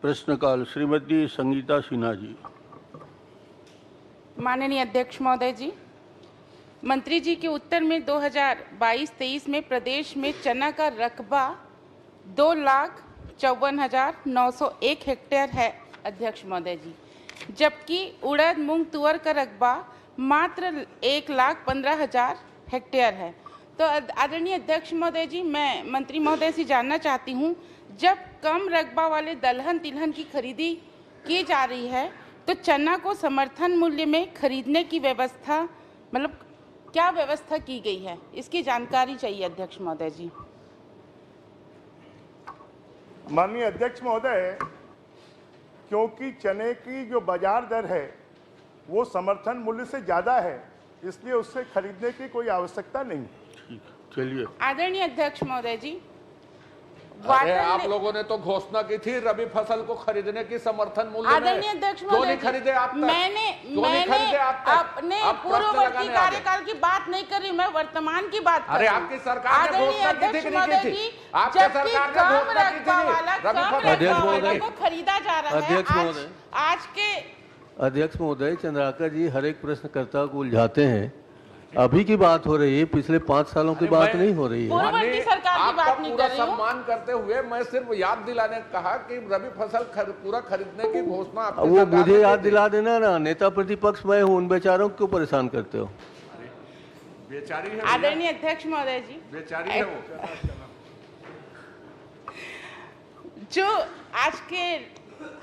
प्रश्नकाल श्रीमती संगीता सिन्हा जी। माननीय अध्यक्ष महोदय जी, मंत्री जी के उत्तर में 2022-23 में प्रदेश में चना का रकबा 2,54,901 हेक्टेयर है अध्यक्ष महोदय जी, जबकि उड़द मूंग तुअर का रकबा मात्र 1,15,000 हेक्टेयर है। तो आदरणीय अध्यक्ष महोदय जी, मैं मंत्री महोदय से जानना चाहती हूँ, जब कम रकबा वाले दलहन तिलहन की खरीदी की जा रही है तो चना को समर्थन मूल्य में खरीदने की व्यवस्था, मतलब क्या व्यवस्था की गई है, इसकी जानकारी चाहिए अध्यक्ष महोदय जी। माननीय अध्यक्ष महोदय, क्योंकि चने की जो बाजार दर है वो समर्थन मूल्य से ज़्यादा है, इसलिए उससे खरीदने की कोई आवश्यकता नहीं। चलिए। आदरणीय अध्यक्ष महोदय जी, अरे आप लोगों ने तो घोषणा की थी रबी फसल को खरीदने की समर्थन मूल्य में। आदरणीय अध्यक्ष क्यों महोदय नहीं जी, खरीदे आप तक? मैंने अपने पूर्ववर्ती कार्यकाल की बात नहीं कर रही, मैं वर्तमान की बात कर रही हूं। आपकी सरकार ने घोषणा की थी कि नहीं की थी? आपकी सरकार ने घोषणा की थी वाला को खरीदा जा रहा है। आज के अध्यक्ष महोदय, चंद्राकर जी हर एक प्रश्नकर्ता को उलझाते हैं। अभी की बात हो रही है, पिछले 5 सालों की बात नहीं हो रही है। पूर्ववर्ती सरकार की बात नहीं कर रही हूं। सम्मान करते हुए मैं सिर्फ याद दिलाने कहा कि रबी फसल पूरा खरीदने की घोषणा वो मुझे याद दिला देना ना, नेता प्रतिपक्ष मैं हूँ, उन बेचारों को परेशान करते हो। बेचारी है आदरणीय अध्यक्ष महोदय जी, बेचारी है वो। जो आज के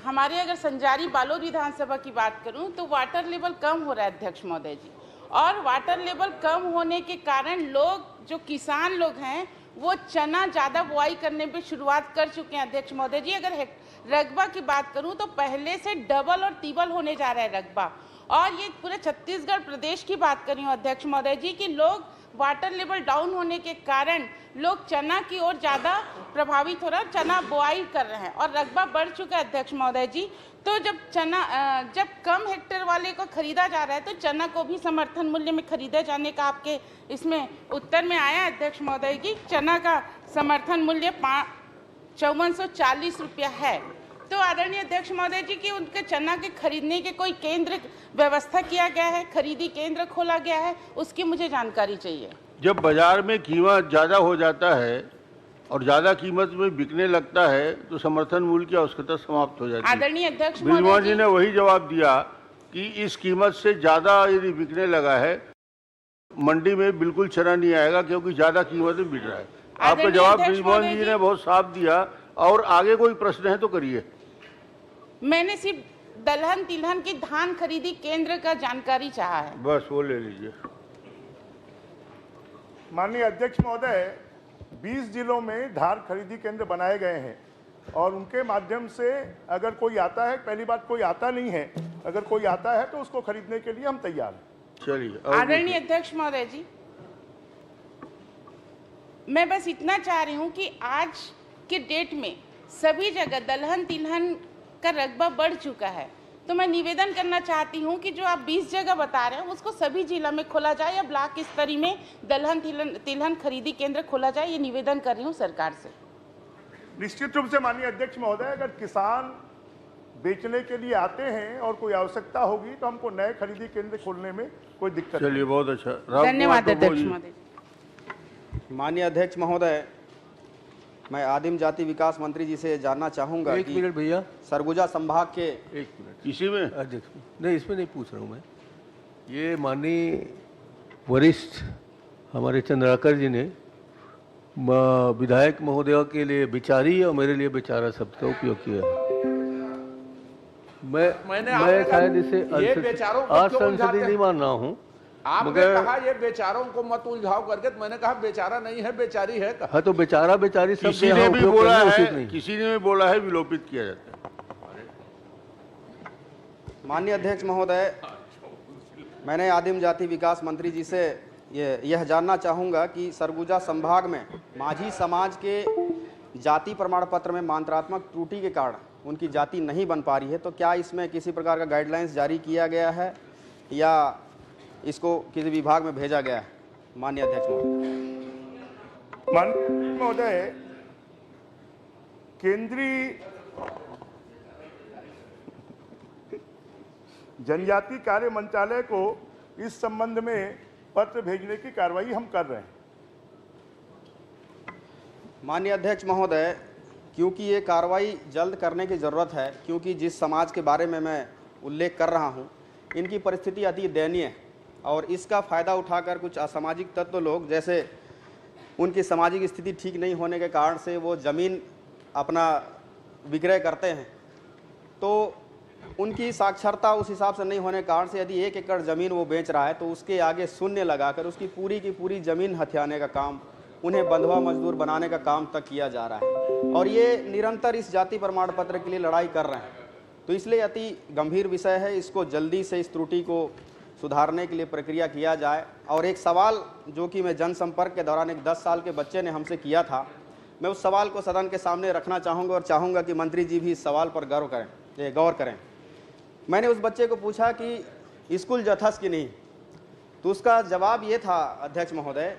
हमारे अगर संजारी बालोद विधानसभा की बात करूं तो वाटर लेवल कम हो रहा है अध्यक्ष महोदय जी, और वाटर लेवल कम होने के कारण लोग, जो किसान लोग हैं, वो चना ज़्यादा बुआई करने पे शुरुआत कर चुके हैं अध्यक्ष महोदय जी। अगर रकबा की बात करूं तो पहले से डबल और ट्रिपल होने जा रहा है रकबा, और ये पूरे छत्तीसगढ़ प्रदेश की बात कर रही हूँ अध्यक्ष महोदय जी, कि लोग वाटर लेवल डाउन होने के कारण लोग चना की ओर ज़्यादा प्रभावित हो रहा है, चना बुआई कर रहे हैं और रकबा बढ़ चुका है अध्यक्ष महोदय जी। तो जब कम हेक्टेयर वाले को खरीदा जा रहा है तो चना को भी समर्थन मूल्य में खरीदे जाने का आपके इसमें उत्तर में आया अध्यक्ष महोदय की चना का समर्थन मूल्य 5440 रुपया है। तो आदरणीय अध्यक्ष महोदय जी, कि उनके चना के खरीदने के कोई केंद्र व्यवस्था किया गया है, खरीदी केंद्र खोला गया है, उसकी मुझे जानकारी चाहिए। जब बाजार में कीमत ज़्यादा हो जाता है और ज़्यादा कीमत में बिकने लगता है तो समर्थन मूल्य की आवश्यकता समाप्त हो जाती है। आदरणीय अध्यक्ष महोदय जी ने वही जवाब दिया कि इस कीमत से ज़्यादा यदि बिकने लगा है, मंडी में बिल्कुल चना नहीं आएगा क्योंकि ज़्यादा कीमत में बिक रहा है। आपका जवाब ब्रिजमोहन जी ने बहुत साफ दिया। और आगे कोई प्रश्न है तो करिए। मैंने सिर्फ दलहन तिलहन की धान खरीदी केंद्र का जानकारी चाहा है, बस वो ले लीजिए। माननीय अध्यक्ष महोदय, 20 जिलों में धान खरीदी केंद्र बनाए गए हैं और उनके माध्यम से अगर कोई आता है, पहली बात कोई आता नहीं है, अगर कोई आता है तो उसको खरीदने के लिए हम तैयार हैं। चलिए। आदरणीय अध्यक्ष महोदय जी, मैं बस इतना चाह रही हूं कि आज के डेट में सभी जगह दलहन तिलहन का रकबा बढ़ चुका है, तो मैं निवेदन करना चाहती हूं कि जो आप 20 जगह बता रहे हैं उसको सभी जिला में खोला जाए या ब्लॉक स्तरीय में दलहन तिलहन खरीदी केंद्र खोला जाए, ये निवेदन कर रही हूं सरकार से। निश्चित रूप से माननीय अध्यक्ष महोदय, अगर किसान बेचने के लिए आते हैं और कोई आवश्यकता होगी तो हमको नए खरीदी केंद्र खोलने में कोई दिक्कत नहीं। चलिए, बहुत अच्छा। धन्यवाद अध्यक्ष महोदय। माननीय अध्यक्ष महोदय, मैं आदिम जाति विकास मंत्री जी से जानना चाहूंगा। 1 मिनट भैया। सरगुजा संभाग के 1 मिनट इसी में अध्यक्ष नहीं, इसमें नहीं पूछ रहा हूँ मैं। ये माननीय वरिष्ठ हमारे चंद्राकर जी ने विधायक महोदय के लिए बेचारी और मेरे लिए बेचारा शब्द का उपयोग किया। मैं शायद इसे असंसदीय नहीं मान रहा हूँ। आपने कहा ये बेचारों को मत उलझाओ करके, तो मैंने कहा बेचारा नहीं है, बेचारी है। हाँ, तो बेचारा बेचारी शब्द किसी ने भी बोला है, किसी ने भी बोला है, विलोपित किया जाता है। माननीय अध्यक्ष महोदय, मैंने आदिम जाति विकास मंत्री जी से यह जानना चाहूँगा कि सरगुजा संभाग में माझी समाज के जाति प्रमाण पत्र में मात्रात्मक त्रुटि के कारण उनकी जाति नहीं बन पा रही है, तो क्या इसमें किसी प्रकार का गाइडलाइंस जारी किया गया है या इसको किसी विभाग में भेजा गया है? माननीय अध्यक्ष महोदय, केंद्रीय जनजाति कार्य मंत्रालय को इस संबंध में पत्र भेजने की कार्रवाई हम कर रहे हैं। माननीय अध्यक्ष महोदय, क्योंकि ये कार्रवाई जल्द करने की ज़रूरत है, क्योंकि जिस समाज के बारे में मैं उल्लेख कर रहा हूँ इनकी परिस्थिति अति दयनीय है और इसका फ़ायदा उठाकर कुछ असामाजिक तत्व लोग, जैसे उनकी सामाजिक स्थिति ठीक नहीं होने के कारण से वो ज़मीन अपना विक्रय करते हैं, तो उनकी साक्षरता उस हिसाब से नहीं होने के कारण से यदि 1 एकड़ ज़मीन वो बेच रहा है तो उसके आगे शून्य लगाकर उसकी पूरी की पूरी ज़मीन हथियाने का काम, उन्हें बंधुआ मजदूर बनाने का काम तक किया जा रहा है और ये निरंतर इस जाति प्रमाण पत्र के लिए लड़ाई कर रहे हैं। तो इसलिए अति गंभीर विषय है, इसको जल्दी से इस त्रुटि को सुधारने के लिए प्रक्रिया किया जाए। और एक सवाल जो कि मैं जनसंपर्क के दौरान एक 10 साल के बच्चे ने हमसे किया था, मैं उस सवाल को सदन के सामने रखना चाहूँगा और चाहूँगा कि मंत्री जी भी इस सवाल पर गौर करें। मैंने उस बच्चे को पूछा कि स्कूल जथस कि नहीं, तो उसका जवाब ये था अध्यक्ष महोदय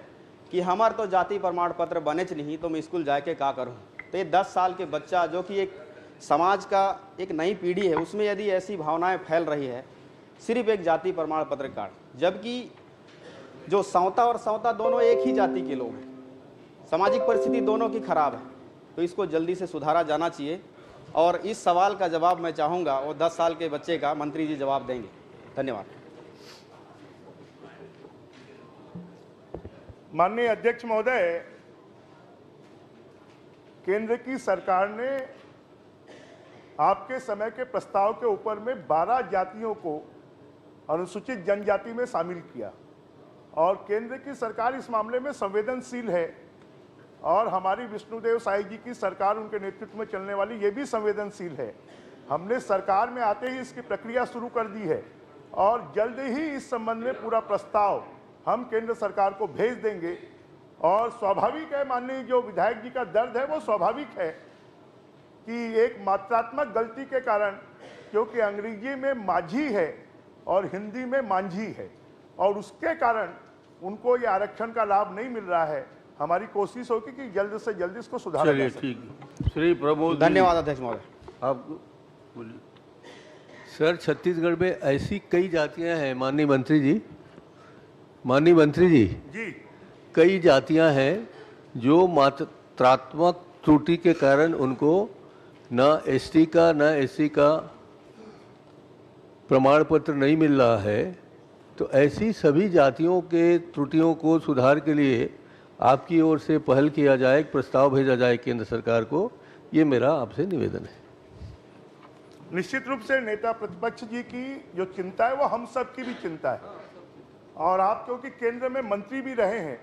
कि हमार तो जाति प्रमाण पत्र बने नहीं तो मैं स्कूल जाके क्या करूँ। तो ये 10 साल के बच्चा जो कि एक समाज का एक नई पीढ़ी है, उसमें यदि ऐसी भावनाएं फैल रही है सिर्फ एक जाति प्रमाण पत्र कार्ड, जबकि जो सौता और सौता दोनों एक ही जाति के लोग हैं, सामाजिक परिस्थिति दोनों की खराब है, तो इसको जल्दी से सुधारा जाना चाहिए। और इस सवाल का जवाब मैं चाहूँगा वो 10 साल के बच्चे का मंत्री जी जवाब देंगे। धन्यवाद। माननीय अध्यक्ष महोदय, केंद्र की सरकार ने आपके समय के प्रस्ताव के ऊपर में 12 जातियों को अनुसूचित जनजाति में शामिल किया और केंद्र की सरकार इस मामले में संवेदनशील है और हमारी विष्णुदेव साई जी की सरकार, उनके नेतृत्व में चलने वाली, ये भी संवेदनशील है। हमने सरकार में आते ही इसकी प्रक्रिया शुरू कर दी है और जल्द ही इस संबंध में पूरा प्रस्ताव हम केंद्र सरकार को भेज देंगे। और स्वाभाविक है, माननीय जो विधायक जी का दर्द है वो स्वाभाविक है कि एक मात्रात्मक गलती के कारण, क्योंकि अंग्रेजी में माझी है और हिंदी में मांझी है और उसके कारण उनको ये आरक्षण का लाभ नहीं मिल रहा है। हमारी कोशिश होगी कि जल्द से जल्द इसको सुधारा चलिए, जा सके। ठीक। श्री प्रमोद, धन्यवाद अध्यक्ष महोदय। आप बोलिए। सर, छत्तीसगढ़ में ऐसी कई जातियां हैं माननीय मंत्री जी, माननीय मंत्री जी, कई जातियां हैं जो मात्रात्मक त्रुटि के कारण उनको ना एसटी का ना एससी का प्रमाण पत्र नहीं मिल रहा है। तो ऐसी सभी जातियों के त्रुटियों को सुधार के लिए आपकी ओर से पहल किया जाए, एक प्रस्ताव भेजा जाए केंद्र सरकार को, ये मेरा आपसे निवेदन है। निश्चित रूप से नेता प्रतिपक्ष जी की जो चिंता है वो हम सब की भी चिंता है और आप क्योंकि केंद्र में मंत्री भी रहे हैं,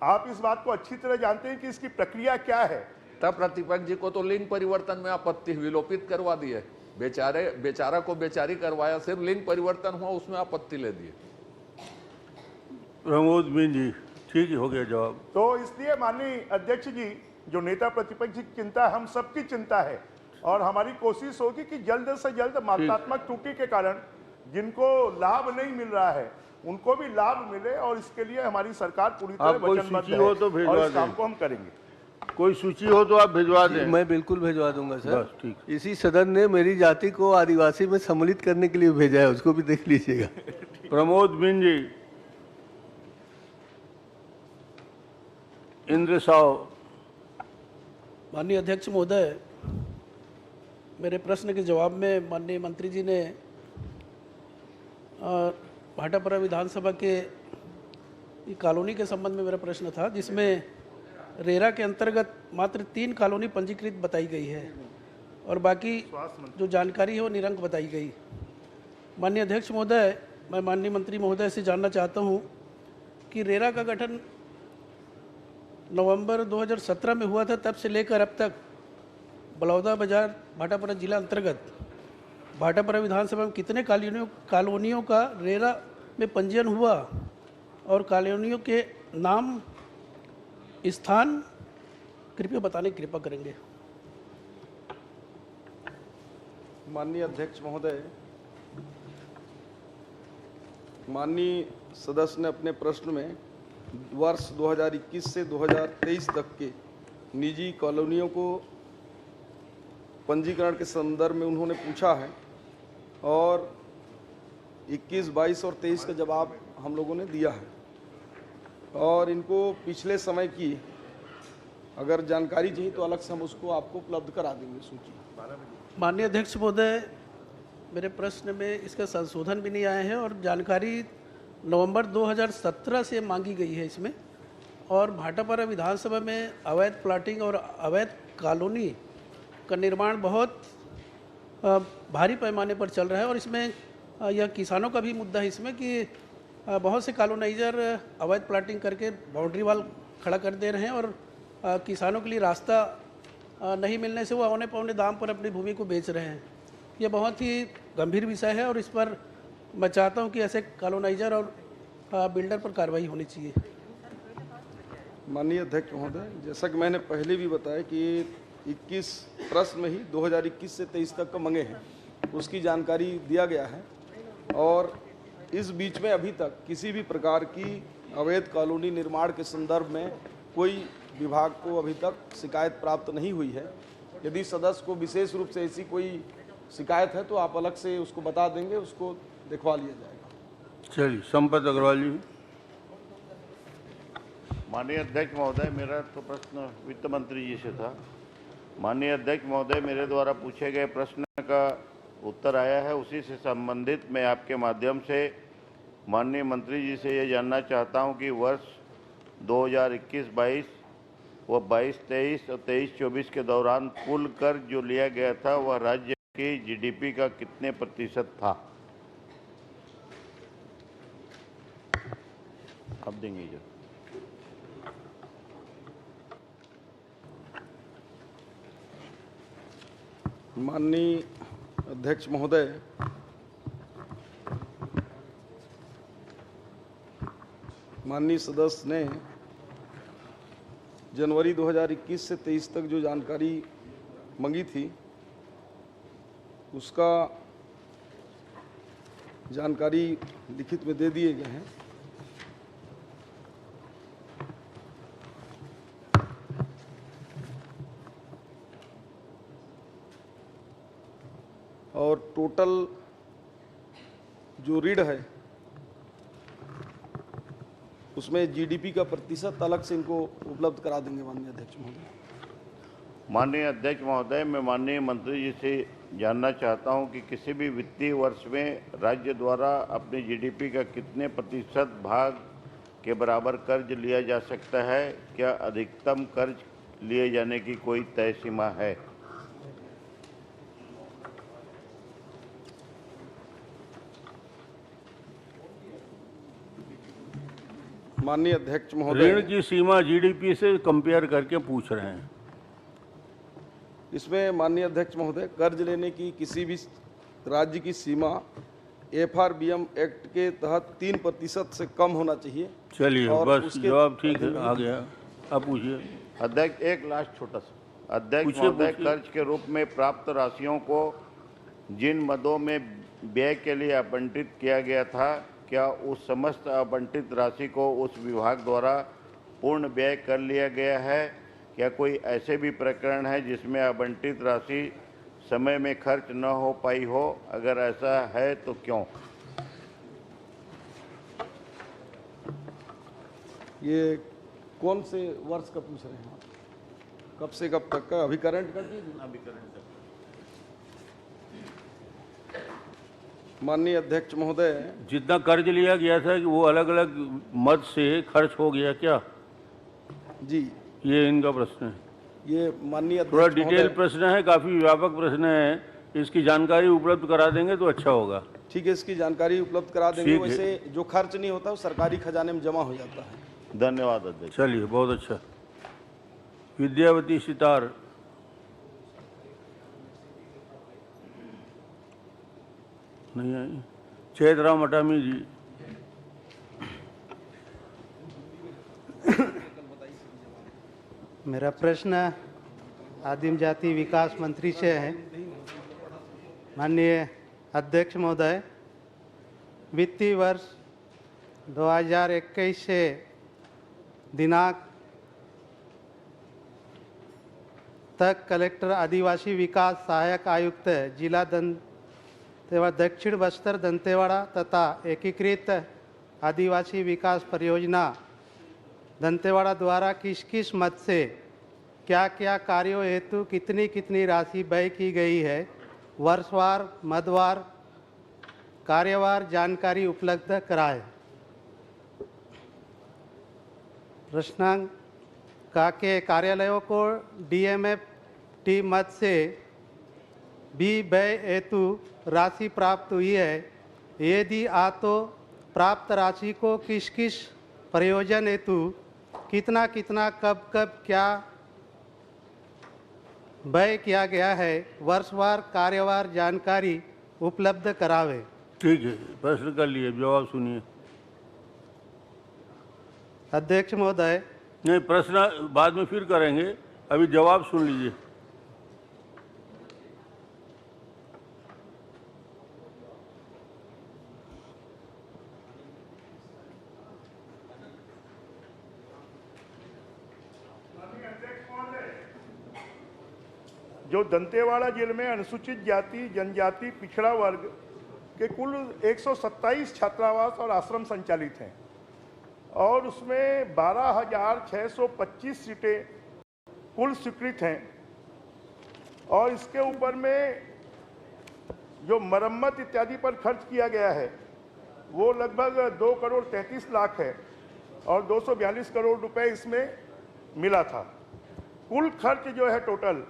आप इस बात को अच्छी तरह जानते हैं कि इसकी प्रक्रिया क्या है। तब प्रतिपक्ष जी को तो लिंग परिवर्तन में आपत्ति, विलोपित करवा दी है। बेचारा को बेचारी करवाया, सिर्फ लिंग परिवर्तन हुआ उसमें आपत्ति ले दी। प्रमोद मीन जी, ठीक हो गया जवाब। तो इसलिए माननीय अध्यक्ष जी, जो नेता प्रतिपक्ष की चिंता हम सबकी चिंता है और हमारी कोशिश होगी कि जल्द से जल्द मात्रात्मक त्रुटि के कारण जिनको लाभ नहीं मिल रहा है उनको भी लाभ मिले और इसके लिए हमारी सरकार पूरी तरह वचनबद्ध है हो तो भिजवा और इस दें। काम को हम करेंगे। कोई सूची हो तो आप भिजवा दें। मैं बिल्कुल भिजवा दूंगा सर। बस, ठीक। इसी सदन ने मेरी जाति को आदिवासी में सम्मिलित करने के लिए भेजा है, उसको भी देख लीजिएगा। प्रमोद मीन जी। इंद्र साव। माननीय अध्यक्ष महोदय, मेरे प्रश्न के जवाब में माननीय मंत्री जी ने भाटापारा विधानसभा के कॉलोनी के संबंध में मेरा प्रश्न था, जिसमें रेरा के अंतर्गत मात्र 3 कॉलोनी पंजीकृत बताई गई है और बाकी जो जानकारी है वो निरंक बताई गई। माननीय अध्यक्ष महोदय, मैं माननीय मंत्री महोदय से जानना चाहता हूँ कि रेरा का गठन नवंबर 2017 में हुआ था, तब से लेकर अब तक बलौदा बाजार भाटापारा जिला अंतर्गत भाटापारा विधानसभा में कितने कॉलोनियों का रेरा में पंजीयन हुआ और कॉलोनियों के नाम, स्थान कृपया बताने की कृपा करेंगे। माननीय अध्यक्ष महोदय, माननीय सदस्य ने अपने प्रश्न में वर्ष 2021 से 2023 तक के निजी कॉलोनियों को पंजीकरण के संदर्भ में उन्होंने पूछा है और 21, 22 और 23 का जवाब हम लोगों ने दिया है और इनको पिछले समय की अगर जानकारी चाहिए तो अलग से हम उसको आपको उपलब्ध करा देंगे सूची। माननीय अध्यक्ष महोदय, मेरे प्रश्न में इसका संशोधन भी नहीं आया है और जानकारी नवंबर 2017 से मांगी गई है इसमें। और भाटापारा विधानसभा में अवैध प्लाटिंग और अवैध कॉलोनी का निर्माण बहुत भारी पैमाने पर चल रहा है और इसमें यह किसानों का भी मुद्दा है इसमें कि बहुत से कॉलोनाइजर अवैध प्लाटिंग करके बाउंड्री वाल खड़ा कर दे रहे हैं और किसानों के लिए रास्ता नहीं मिलने से वो औने पौने दाम पर अपनी भूमि को बेच रहे हैं। ये बहुत ही गंभीर विषय है और इस पर मैं चाहता हूं कि ऐसे कॉलोनाइजर और बिल्डर पर कार्रवाई होनी चाहिए। माननीय अध्यक्ष महोदय, जैसा कि मैंने पहले भी बताया कि 21 प्रश्न में ही 2021 से 23 तक का मंगे हैं, उसकी जानकारी दिया गया है और इस बीच में अभी तक किसी भी प्रकार की अवैध कॉलोनी निर्माण के संदर्भ में कोई विभाग को अभी तक शिकायत प्राप्त नहीं हुई है। यदि सदस्य को विशेष रूप से ऐसी कोई शिकायत है तो आप अलग से उसको बता देंगे, उसको दिखवा लिया जाएगा। चलिए, संपत अग्रवाल जी। माननीय अध्यक्ष महोदय, मेरा तो प्रश्न वित्त मंत्री जी से था। माननीय अध्यक्ष महोदय, मेरे द्वारा पूछे गए प्रश्न का उत्तर आया है, उसी से संबंधित मैं आपके माध्यम से माननीय मंत्री जी से ये जानना चाहता हूं कि वर्ष 2021-22 व 22-23 और 23-24 के दौरान कुल कर्ज जो लिया गया था वह राज्य की जीडीपी का कितने प्रतिशत था? आप देंगे जो। माननीय अध्यक्ष महोदय, माननीय सदस्य ने जनवरी 2021 से 23 तक जो जानकारी मांगी थी उसका जानकारी लिखित में दे दिए गए हैं। और टोटल जो ऋण है उसमें जीडीपी का प्रतिशत अलग से इनको उपलब्ध करा देंगे माननीय अध्यक्ष महोदय। माननीय अध्यक्ष महोदय, मैं माननीय मंत्री जी से जानना चाहता हूं कि किसी भी वित्तीय वर्ष में राज्य द्वारा अपनी जीडीपी का कितने प्रतिशत भाग के बराबर कर्ज लिया जा सकता है? क्या अधिकतम कर्ज लिए जाने की कोई तय सीमा है? माननीय अध्यक्ष महोदय, ऋण की सीमा जीडीपी से कंपेयर करके पूछ रहे हैं। इसमें माननीय अध्यक्ष महोदय, कर्ज लेने की किसी भी राज्य की सीमा FRBM एक्ट के तहत 3% से कम होना चाहिए। चलिए, और बस उसके जवाब ठीक है, आ गया। अब पूछिए। अध्यक्ष, एक लास्ट छोटा सा। अध्यक्ष महोदय, कर्ज के रूप में प्राप्त राशियों को जिन मदों में व्यय के लिए आवंटित किया गया था, क्या उस समस्त आवंटित राशि को उस विभाग द्वारा पूर्ण व्यय कर लिया गया है? क्या कोई ऐसे भी प्रकरण है जिसमें आवंटित राशि समय में खर्च न हो पाई हो? अगर ऐसा है तो क्यों? ये कौन से वर्ष का पूछ रहे हैं आप? कब से कब तक का? अभी करंट कर दीजिए। अभी करंट कर। माननीय अध्यक्ष महोदय, जितना कर्ज लिया गया था कि वो अलग अलग मद से खर्च हो गया क्या? जी, ये इनका प्रश्न है। ये माननीय थोड़ा अध्यक्ष डिटेल महोदय, प्रश्न है, काफ़ी व्यापक प्रश्न है, इसकी जानकारी उपलब्ध करा देंगे तो अच्छा होगा। ठीक है, इसकी जानकारी उपलब्ध करा देंगे। ठीक है। वैसे जो खर्च नहीं होता वो सरकारी खजाने में जमा हो जाता है। धन्यवाद अध्यक्ष। चलिए, बहुत अच्छा। विद्यावती सितार। नहीं आई। चैतराम अटामी जी। मेरा प्रश्न आदिम जाति विकास मंत्री से है। माननीय अध्यक्ष महोदय, वित्तीय वर्ष 2021 से दिनांक तक कलेक्टर आदिवासी विकास सहायक आयुक्त जिला तेवा दक्षिण बस्तर दंतेवाड़ा तथा एकीकृत आदिवासी विकास परियोजना दंतेवाड़ा द्वारा किस किस मद से क्या क्या कार्यों हेतु कितनी कितनी राशि व्यय की गई है, वर्षवार मदवार कार्यवार जानकारी उपलब्ध कराएं। प्रश्नांक का के कार्यालयों को डीएमएफ टी मद से भी व्यय हेतु राशि प्राप्त हुई है, यदि तो प्राप्त राशि को किस किस प्रयोजन हेतु कितना कितना कब कब क्या व्यय किया गया है, वर्षवार कार्यवार जानकारी उपलब्ध करावे। ठीक है, प्रश्न कर लिए, जवाब सुनिए। अध्यक्ष महोदय, नहीं, प्रश्न बाद में फिर करेंगे, अभी जवाब सुन लीजिए। जो दंतेवाड़ा जिले में अनुसूचित जाति जनजाति पिछड़ा वर्ग के कुल 127 छात्रावास और आश्रम संचालित हैं और उसमें 12,625 सीटें कुल स्वीकृत हैं और इसके ऊपर में जो मरम्मत इत्यादि पर खर्च किया गया है वो लगभग 2 करोड़ 33 लाख है और 242 करोड़ रुपए इसमें मिला था। कुल खर्च जो है टोटल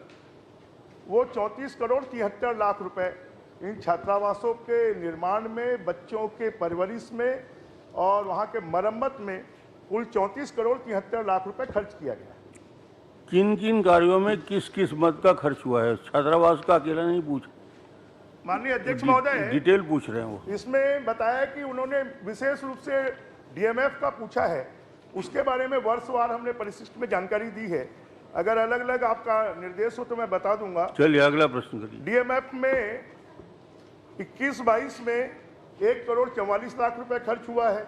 वो 34 करोड़ 73 लाख रुपए इन छात्रावासों के निर्माण में, बच्चों के परवरिश में और वहाँ के मरम्मत में कुल 34 करोड़ 73 लाख रुपए खर्च किया गया। किन किन कार्यों में किस किस मद का खर्च हुआ है? छात्रावास का अकेला नहीं पूछ, माननीय अध्यक्ष महोदय डिटेल पूछ रहे हैं वो। इसमें बताया कि उन्होंने विशेष रूप से डीएमएफ का पूछा है, उसके बारे में वर्षवार हमने परिशिष्ट में जानकारी दी है। अगर अलग अलग आपका निर्देश हो तो मैं बता दूंगा। चलिए अगला प्रश्न करिए। डीएमएफ में 21-22 में 1 करोड़ 44 लाख रुपए खर्च हुआ है।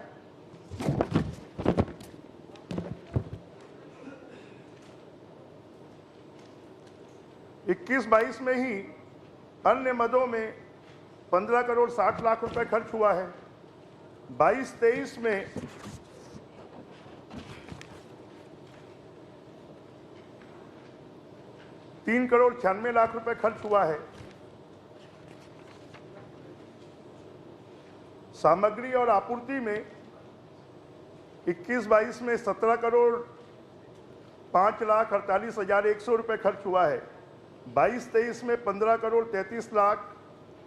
इक्कीस 22 में ही अन्य मदों में 15 करोड़ 60 लाख रुपए खर्च हुआ है। 22-23 में 3 करोड़ 96 लाख रुपए खर्च हुआ है। सामग्री और आपूर्ति में 21-22 में 17 करोड़ 5,48,100 रुपए खर्च हुआ है। 22-23 में 15 करोड़ 33 लाख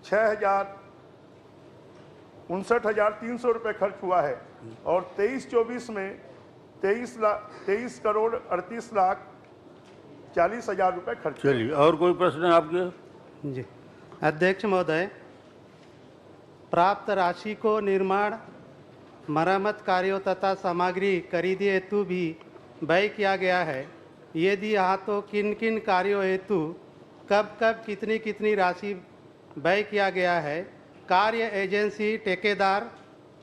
6,59,300 रुपए खर्च हुआ है और 23-24 में 23 करोड़ 38 लाख 40,000 रुपए खर्च। चलिए, और कोई प्रश्न है आपके? जी अध्यक्ष महोदय, प्राप्त राशि को निर्माण, मरम्मत कार्यों तथा सामग्री खरीदी हेतु भी व्यय किया गया है, यदि हाँ तो किन किन कार्यों हेतु कब कब कितनी कितनी राशि व्यय किया गया है, कार्य एजेंसी, ठेकेदार,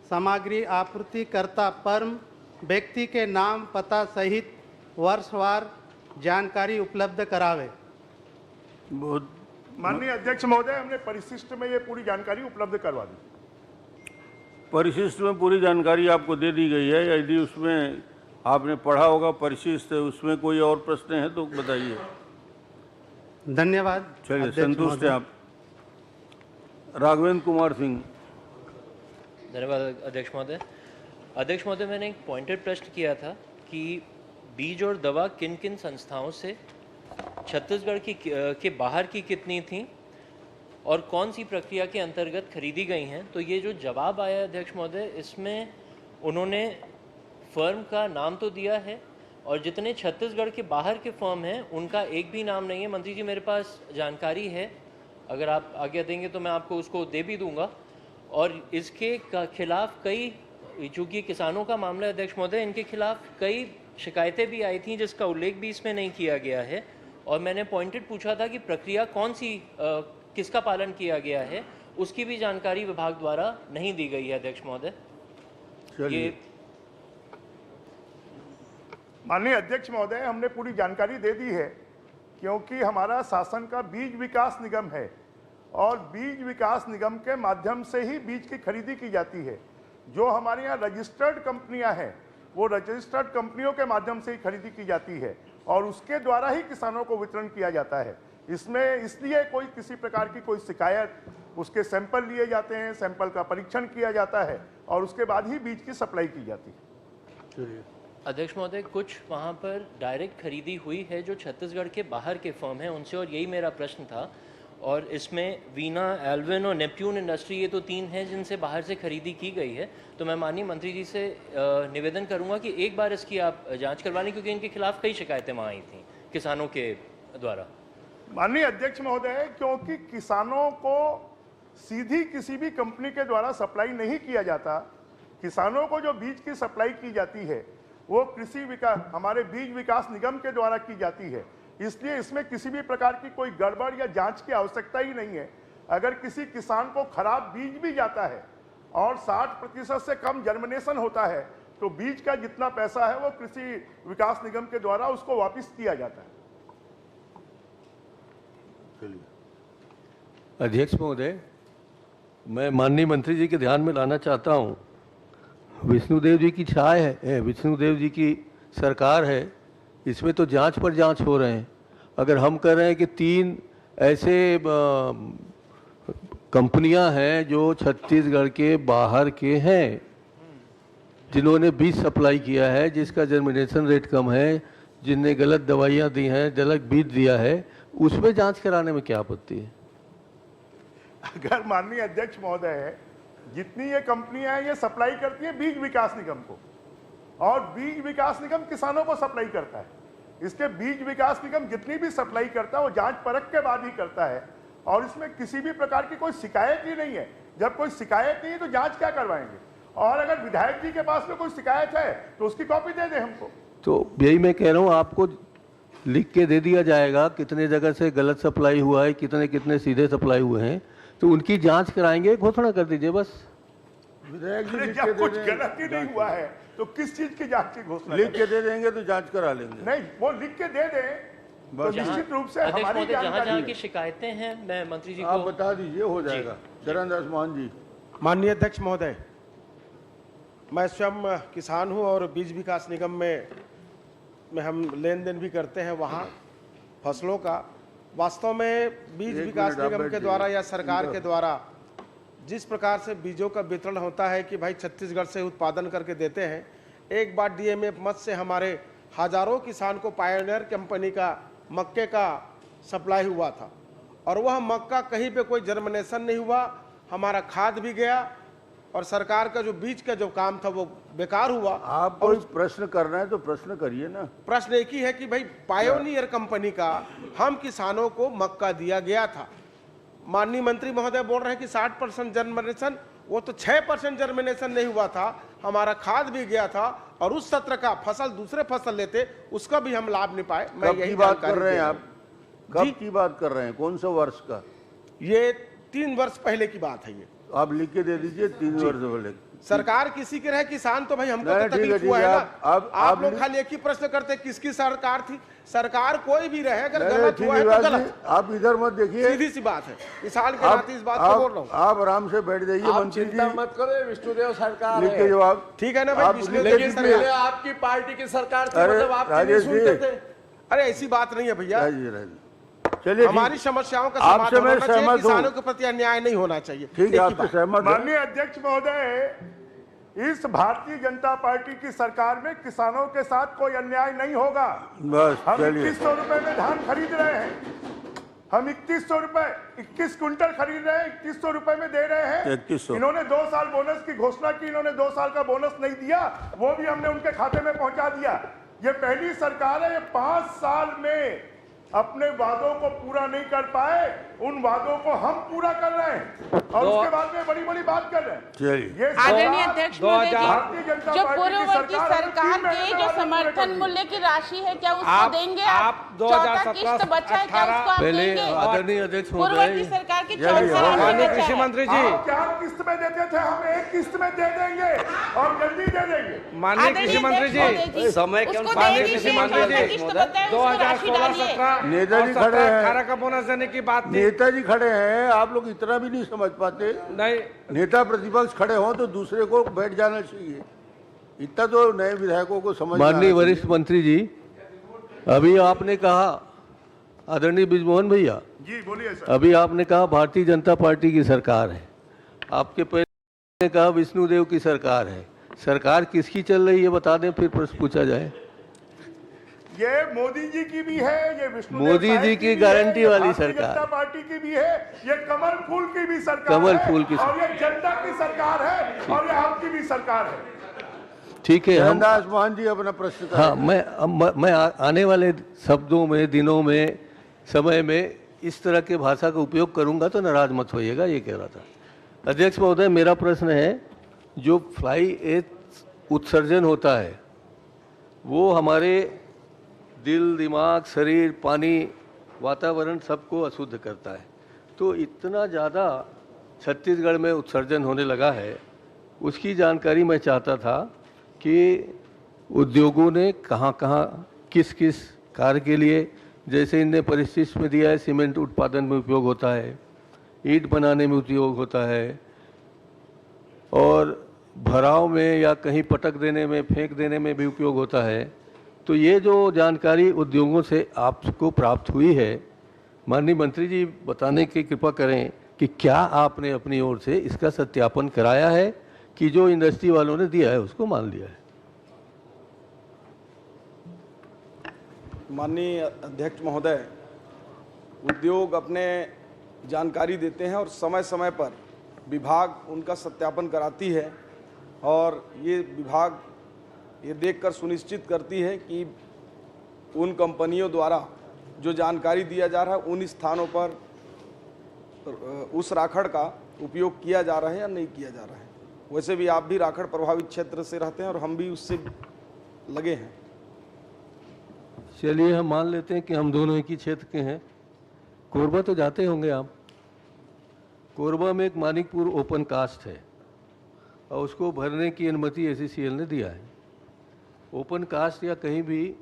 सामग्री आपूर्तिकर्ता, फर्म, व्यक्ति के नाम पता सहित वर्षवार जानकारी उपलब्ध करावे। बहुत माननीय अध्यक्ष महोदय, हमने परिशिष्ट में ये पूरी जानकारी उपलब्ध करवा दी। परिशिष्ट में पूरी जानकारी आपको दे दी गई है। यदि उसमें आपने पढ़ा होगा परिशिष्ट, उसमें कोई और प्रश्न है तो बताइए। धन्यवाद। चलिए, संतुष्ट हैं आप? राघवेंद्र कुमार सिंह। धन्यवाद अध्यक्ष महोदय। अध्यक्ष महोदय, मैंने एक पॉइंटेड प्रश्न किया था कि बीज और दवा किन किन संस्थाओं से छत्तीसगढ़ के बाहर की कितनी थी और कौन सी प्रक्रिया के अंतर्गत खरीदी गई हैं। तो ये जो जवाब आया अध्यक्ष महोदय, इसमें उन्होंने फर्म का नाम तो दिया है और जितने छत्तीसगढ़ के बाहर के फर्म हैं उनका एक भी नाम नहीं है। मंत्री जी, मेरे पास जानकारी है, अगर आप आज्ञा देंगे तो मैं आपको उसको दे भी दूंगा। और इसके खिलाफ कई, चूँकि किसानों का मामला है अध्यक्ष महोदय, इनके खिलाफ कई शिकायतें भी आई थी जिसका उल्लेख भी इसमें नहीं किया गया है। और मैंने पॉइंटेड पूछा था कि प्रक्रिया कौन सी, किसका पालन किया गया है, उसकी भी जानकारी विभाग द्वारा नहीं दी गई है अध्यक्ष महोदय। ये माननीय अध्यक्ष महोदय, हमने पूरी जानकारी दे दी है क्योंकि हमारा शासन का बीज विकास निगम है और बीज विकास निगम के माध्यम से ही बीज की खरीदी की जाती है। जो हमारे यहाँ रजिस्टर्ड कंपनियां हैं वो रजिस्टर्ड कंपनियों के माध्यम से ही खरीदी की जाती है और उसके द्वारा ही किसानों को वितरण किया जाता है। इसमें इसलिए कोई किसी प्रकार की कोई शिकायत, उसके सैंपल लिए जाते हैं, सैंपल का परीक्षण किया जाता है और उसके बाद ही बीज की सप्लाई की जाती है। अध्यक्ष महोदय, कुछ वहाँ पर डायरेक्ट खरीदी हुई है जो छत्तीसगढ़ के बाहर के फर्म हैं उनसे, और यही मेरा प्रश्न था। और इसमें वीना, एल्विन और नेपट्यून इंडस्ट्री, ये तो 3 हैं जिनसे बाहर से खरीदी की गई है। तो मैं माननीय मंत्री जी से निवेदन करूंगा कि एक बार इसकी आप जांच करवा लें, क्योंकि इनके खिलाफ कई शिकायतें वहाँ आई थी किसानों के द्वारा। माननीय अध्यक्ष महोदय, क्योंकि किसानों को सीधी किसी भी कंपनी के द्वारा सप्लाई नहीं किया जाता, किसानों को जो बीज की सप्लाई की जाती है वो कृषि विकास, हमारे बीज विकास निगम के द्वारा की जाती है। इसलिए इसमें किसी भी प्रकार की कोई गड़बड़ या जांच की आवश्यकता ही नहीं है। अगर किसी किसान को खराब बीज भी जाता है और 60% से कम जर्मिनेशन होता है तो बीज का जितना पैसा है वो कृषि विकास निगम के द्वारा उसको वापस किया जाता है। अध्यक्ष महोदय, मैं माननीय मंत्री जी के ध्यान में लाना चाहता हूँ, विष्णुदेव जी की छाया है, विष्णुदेव जी की सरकार है, इसमें तो जांच पर जांच हो रहे हैं। अगर हम कह रहे हैं कि 3 ऐसे कंपनियां हैं जो छत्तीसगढ़ के बाहर के हैं जिन्होंने बीज सप्लाई किया है, जिसका जर्मिनेशन रेट कम है, जिनने गलत दवाइयां दी हैं, गलत बीज दिया है, उसमें जांच कराने में क्या आपत्ति है? अगर माननीय अध्यक्ष महोदय, जितनी ये कंपनियां हैं ये सप्लाई करती है बीज विकास निगम को और बीज विकास निगम किसानों को सप्लाई करता है। इसके बीज विकास निगम जितनी भी सप्लाई करता है वो जांच परख के बाद ही करता है और इसमें किसी भी प्रकार की कोई शिकायत ही नहीं है। जब कोई शिकायत नहीं है तो जांच क्या करवाएंगे? और अगर विधायक जी के पास में कोई शिकायत है तो उसकी कॉपी दे दें हमको। तो यही मैं कह रहा हूँ, आपको लिख के दे दिया जाएगा कितने जगह से गलत सप्लाई हुआ है, कितने कितने सीधे सप्लाई हुए हैं, तो उनकी जांच कराएंगे, घोषणा कर दीजिए बस। विधायक जी लिख के जब दे कुछ देंगे, गलत ही नहीं हुआ है तो किस चीज की जांच की घोषणा? लिख के दे देंगे तो जांच करा लेंगे। नहीं, वो लिख के दे दें तो निश्चित रूप से अध्यक्ष हमारी महोदय, जहाँ जहाँ जानकारी की शिकायतें हैं मैं मंत्री जी आप को बता दीजिए, हो जाएगा। चरणदास मान जी। माननीय अध्यक्ष महोदय, मैं स्वयं किसान हूं और बीज विकास निगम में हम लेन देन भी करते हैं वहां फसलों का। वास्तव में बीज विकास निगम के द्वारा या सरकार के द्वारा जिस प्रकार से बीजों का वितरण होता है कि भाई छत्तीसगढ़ से उत्पादन करके देते हैं। एक बार डीएमएफ मद से हमारे हजारों किसान को पायोनियर कंपनी का मक्के का सप्लाई हुआ था और वह मक्का कहीं पे कोई जर्मिनेशन नहीं हुआ, हमारा खाद भी गया और सरकार का जो बीज का जो काम था वो बेकार हुआ। आप कोई प्रश्न करना है तो प्रश्न करिए ना। प्रश्न एक ही है कि भाई पायोनियर कंपनी का हम किसानों को मक्का दिया गया था। माननीय मंत्री महोदय बोल रहे हैं कि 60% जर्मिनेशन, वो तो 6% जर्मिनेशन नहीं हुआ था, हमारा खाद भी गया था और उस सत्र का फसल दूसरे फसल लेते उसका भी हम लाभ नहीं पाए। मैं कब यही की बात जानकारी कर रहे हैं दे आप? कब की बात कर रहे हैं? कौन सा वर्ष का? ये 3 वर्ष पहले की बात है। ये आप लिख के दे दीजिए 3 वर्ष पहले। सरकार किसी के रहे, किसान तो भाई हमको नहीं, तो ठीक है, तकलीफ हुआ ठीक है है। ना। आप लोग खाली एक ही प्रश्न करते किसकी सरकार थी। सरकार कोई भी रहे, अगर गलत हुआ है तो गलत। आप इधर मत देखिए, सीधी सी बात है, किसान के नाते इस बात को बोल रहा हूँ। आप आराम से बैठ जाइए मंत्री जी, मत करो, विष्णुदेव सरकार लिख के जवाब। ठीक है ना भाई, लेकिन पहले आपकी पार्टी की सरकार थी, मतलब आप नहीं सुनते थे। अरे ऐसी बात नहीं है भैया, चलिए हमारी समस्याओं का आपसे समाधान मैं होना चाहिए, सहमत किसानों हूँ। के प्रति अन्याय नहीं होना चाहिए। ठीक है, आपसे सहमत हूँ। माननीय अध्यक्ष महोदय, इस भारतीय जनता पार्टी की सरकार में किसानों के साथ कोई अन्याय नहीं होगा। बस हम चलिए। 2100 रुपए में धान खरीद रहे हैं, हम 2100 रुपए 21 क्विंटल खरीद रहे हैं, 2100 रुपए में दे रहे हैं। 2100। इन्होंने 2 साल बोनस की घोषणा की, इन्होंने 2 साल का बोनस नहीं दिया, वो भी हमने उनके खाते में पहुंचा दिया। ये पहली सरकार है, ये 5 साल में अपने वादों को पूरा नहीं कर पाए, उन वादों को हम पूरा कर रहे हैं और उसके बाद में बड़ी बड़ी बात कर रहे हैं। चलिए, आदरणीय अध्यक्ष महोदय भारतीय जी, जनता जो पार्टी की पूर्ववर्ती सरकार के जो समर्थन मूल्य की राशि है क्या उसको देंगे आप? 14 किस्त बचा है क्या उसको आप पहले देंगे? आदरणीय अध्यक्ष पूर्ववर्ती महोदय, सरकार की 14 राशि कृषि मंत्री जी, आप 4 किस्त में देते थे, हम 1 किस्त में दे देंगे और जल्दी दे देंगे। माननीय कृषि मंत्री जी, समय के उसको अनुसार दे कृषि दीजिए, मंत्री 14 जी, किस्त बताए, उसको राशि डालिए। नेताजी खड़े हैं, 18 का बोनस देने की बात थी। नेताजी खड़े हैं, आप लोग इतना भी नहीं समझ पाते। नहीं, नेता प्रतिपक्ष खड़े हों तो दूसरे को बैठ जाना चाहिए, इतना तो नए विधायकों को समझ। माननीय वरिष्ठ मंत्री जी, अभी आपने कहा, आदरणीय बृजमोहन भैया जी बोलिए सर। अभी आपने कहा भारतीय जनता पार्टी की सरकार है, आपके पहले कहा विष्णुदेव की सरकार है। सरकार किसकी चल रही है बता दें, फिर प्रश्न पूछा जाए। ये मोदी जी की भी है, ये विष्णु मोदी जी की गारंटी वाली सरकार, जनता पार्टी की भी है, ये कमल फूल की भी सरकार कमल है, फूल की और ये जनता की सरकार है, और ये आपकी भी सरकार है। ठीक है। हम दास मोहन जी अपना प्रश्न करें। हाँ, मैं आने वाले शब्दों में, दिनों में, समय में इस तरह के भाषा का उपयोग करूंगा तो नाराज मत होइएगा, ये कह रहा था। अध्यक्ष महोदय, मेरा प्रश्न है, जो फ्लाई एश उत्सर्जन होता है वो हमारे दिल, दिमाग, शरीर, पानी, वातावरण सबको अशुद्ध करता है। तो इतना ज़्यादा छत्तीसगढ़ में उत्सर्जन होने लगा है, उसकी जानकारी मैं चाहता था कि उद्योगों ने कहाँ कहाँ किस किस कार्य के लिए, जैसे इनने परिशिष्ट में दिया है सीमेंट उत्पादन में उपयोग होता है, ईंट बनाने में उपयोग होता है, और भराव में या कहीं पटक देने में, फेंक देने में भी उपयोग होता है। तो ये जो जानकारी उद्योगों से आपको प्राप्त हुई है, माननीय मंत्री जी बताने की कृपा करें कि क्या आपने अपनी ओर से इसका सत्यापन कराया है कि जो इंडस्ट्री वालों ने दिया है उसको मान लिया है? माननीय अध्यक्ष महोदय, उद्योग अपने जानकारी देते हैं और समय समय पर विभाग उनका सत्यापन कराती है, और ये विभाग ये देखकर सुनिश्चित करती है कि उन कंपनियों द्वारा जो जानकारी दिया जा रहा है उन स्थानों पर उस राखड़ का उपयोग किया जा रहा है या नहीं किया जा रहा है। वैसे भी आप भी राखड़ प्रभावित क्षेत्र से रहते हैं और हम भी उससे लगे हैं। चलिए हम मान लेते हैं कि हम दोनों एक ही क्षेत्र के हैं। कोरबा तो जाते होंगे आप। कोरबा में एक मानिकपुर ओपन कास्ट है और उसको भरने की अनुमति एसीसीएल ने दिया है। ओपन कास्ट या कहीं भी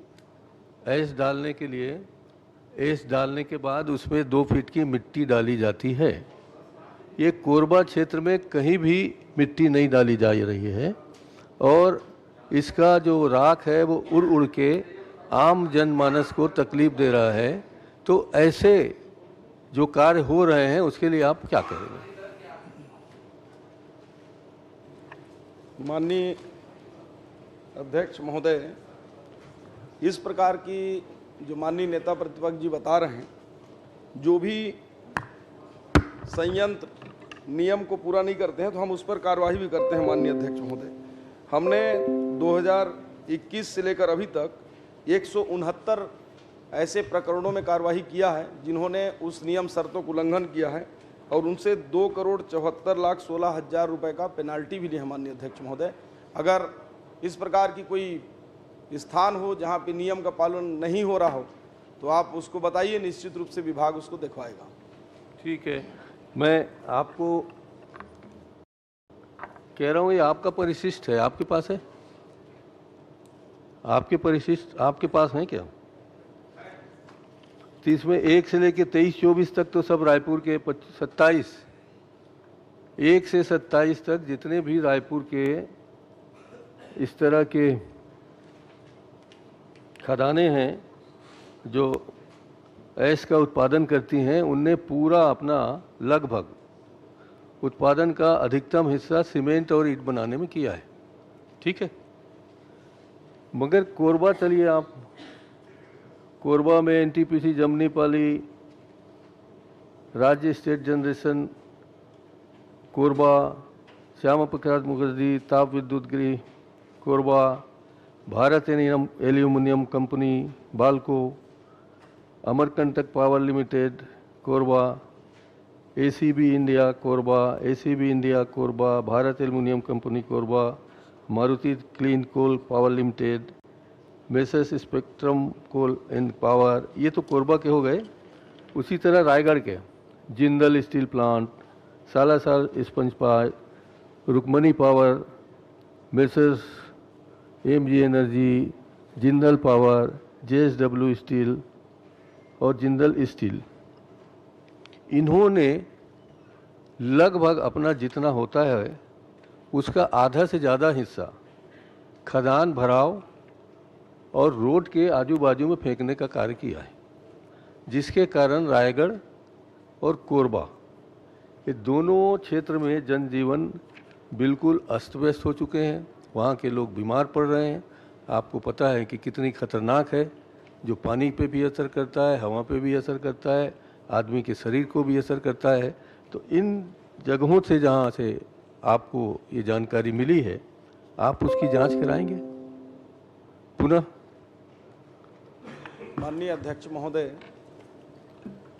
ऐश डालने के लिए, ऐश डालने के बाद उसमें 2 फीट की मिट्टी डाली जाती है। ये कोरबा क्षेत्र में कहीं भी मिट्टी नहीं डाली जा रही है और इसका जो राख है वो उड़ उड़ के आम जनमानस को तकलीफ दे रहा है। तो ऐसे जो कार्य हो रहे हैं उसके लिए आप क्या करेंगे? माननीय अध्यक्ष महोदय, इस प्रकार की जो माननीय नेता प्रतिपक्ष जी बता रहे हैं, जो भी संयंत्र नियम को पूरा नहीं करते हैं तो हम उस पर कार्यवाही भी करते हैं। माननीय अध्यक्ष महोदय, हमने 2021 से लेकर अभी तक 169 ऐसे प्रकरणों में कार्यवाही किया है जिन्होंने उस नियम शर्तों का उल्लंघन किया है और उनसे 2,74,16,000 रुपये का पेनाल्टी भी ली है। माननीय अध्यक्ष महोदय, अगर इस प्रकार की कोई स्थान हो जहां पे नियम का पालन नहीं हो रहा हो तो आप उसको बताइए, निश्चित रूप से विभाग उसको दिखवाएगा। ठीक है, मैं आपको कह रहा हूँ ये आपका परिशिष्ट है, आपके पास है? आपके परिशिष्ट आपके पास है क्या? तो इसमें 1 से लेकर 23-24 तक तो सब रायपुर के 27, 1 से 27 तक जितने भी रायपुर के इस तरह के खदानें हैं जो ऐश का उत्पादन करती हैं, उनने पूरा अपना लगभग उत्पादन का अधिकतम हिस्सा सीमेंट और ईंट बनाने में किया है। ठीक है, मगर कोरबा चलिए आप, कोरबा में एनटीपीसी जमनीपाली, राज्य स्टेट जनरेशन कोरबा, श्यामा प्रसाद मुखर्जी ताप विद्युत गृह कोरबा, Bharat aluminium company Balco, Amarkantak power limited Korba, ACB India Korba, ACB India Korba, Bharat aluminium company Korba, Maruti clean coal power limited, messrs spectrum coal and power, ये तो कोरबा के हो गए। उसी तरह रायगढ़ के Jindal steel plant, Salasar sponge park, Rukmani power, messrs MG energy, Jindal power, JSW steel, और जिंदल स्टील, इन्होंने लगभग अपना जितना होता है उसका आधा से ज़्यादा हिस्सा खदान भराव और रोड के आजू बाजू में फेंकने का कार्य किया है, जिसके कारण रायगढ़ और कोरबा ये दोनों क्षेत्र में जनजीवन बिल्कुल अस्त व्यस्त हो चुके हैं। वहाँ के लोग बीमार पड़ रहे हैं। आपको पता है कि कितनी खतरनाक है, जो पानी पे भी असर करता है, हवा पे भी असर करता है, आदमी के शरीर को भी असर करता है। तो इन जगहों से जहाँ से आपको ये जानकारी मिली है, आप उसकी जांच कराएंगे पुनः? माननीय अध्यक्ष महोदय,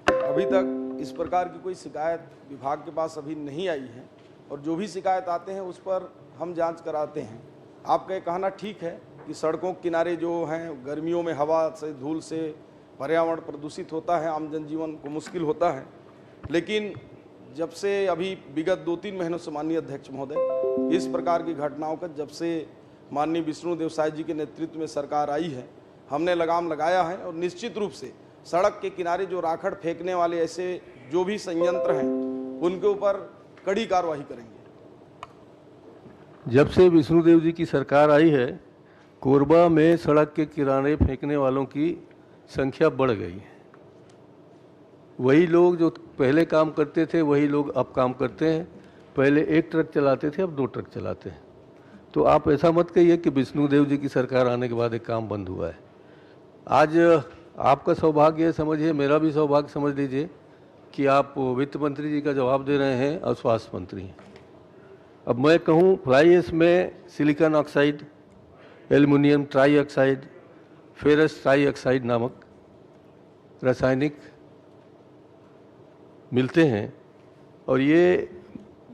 अभी तक इस प्रकार की कोई शिकायत विभाग के पास अभी नहीं आई है, और जो भी शिकायत आते हैं उस पर हम जांच कराते हैं। आपका ये कहना ठीक है कि सड़कों के किनारे जो हैं, गर्मियों में हवा से, धूल से पर्यावरण प्रदूषित होता है, आम जनजीवन को मुश्किल होता है। लेकिन जब से अभी विगत 2-3 महीनों से माननीय अध्यक्ष महोदय इस प्रकार की घटनाओं का, जब से माननीय विष्णुदेव साय जी के नेतृत्व में सरकार आई है, हमने लगाम लगाया है, और निश्चित रूप से सड़क के किनारे जो राखड़ फेंकने वाले ऐसे जो भी संयंत्र हैं उनके ऊपर कड़ी कार्रवाई करेंगे। जब से विष्णुदेव जी की सरकार आई है, कोरबा में सड़क के किनारे फेंकने वालों की संख्या बढ़ गई है। वही लोग जो पहले काम करते थे वही लोग अब काम करते हैं। पहले 1 ट्रक चलाते थे, अब 2 ट्रक चलाते हैं। तो आप ऐसा मत कहिए कि विष्णुदेव जी की सरकार आने के बाद एक काम बंद हुआ है। आज आपका सौभाग्य है, समझिए, मेरा भी सौभाग्य समझ लीजिए कि आप वित्त मंत्री जी का जवाब दे रहे हैं और स्वास्थ्य मंत्री हैं। अब मैं कहूँ, फ्लाई ऐश में silicon oxide, aluminium try oxide, ferrous try oxide नामक रासायनिक मिलते हैं, और ये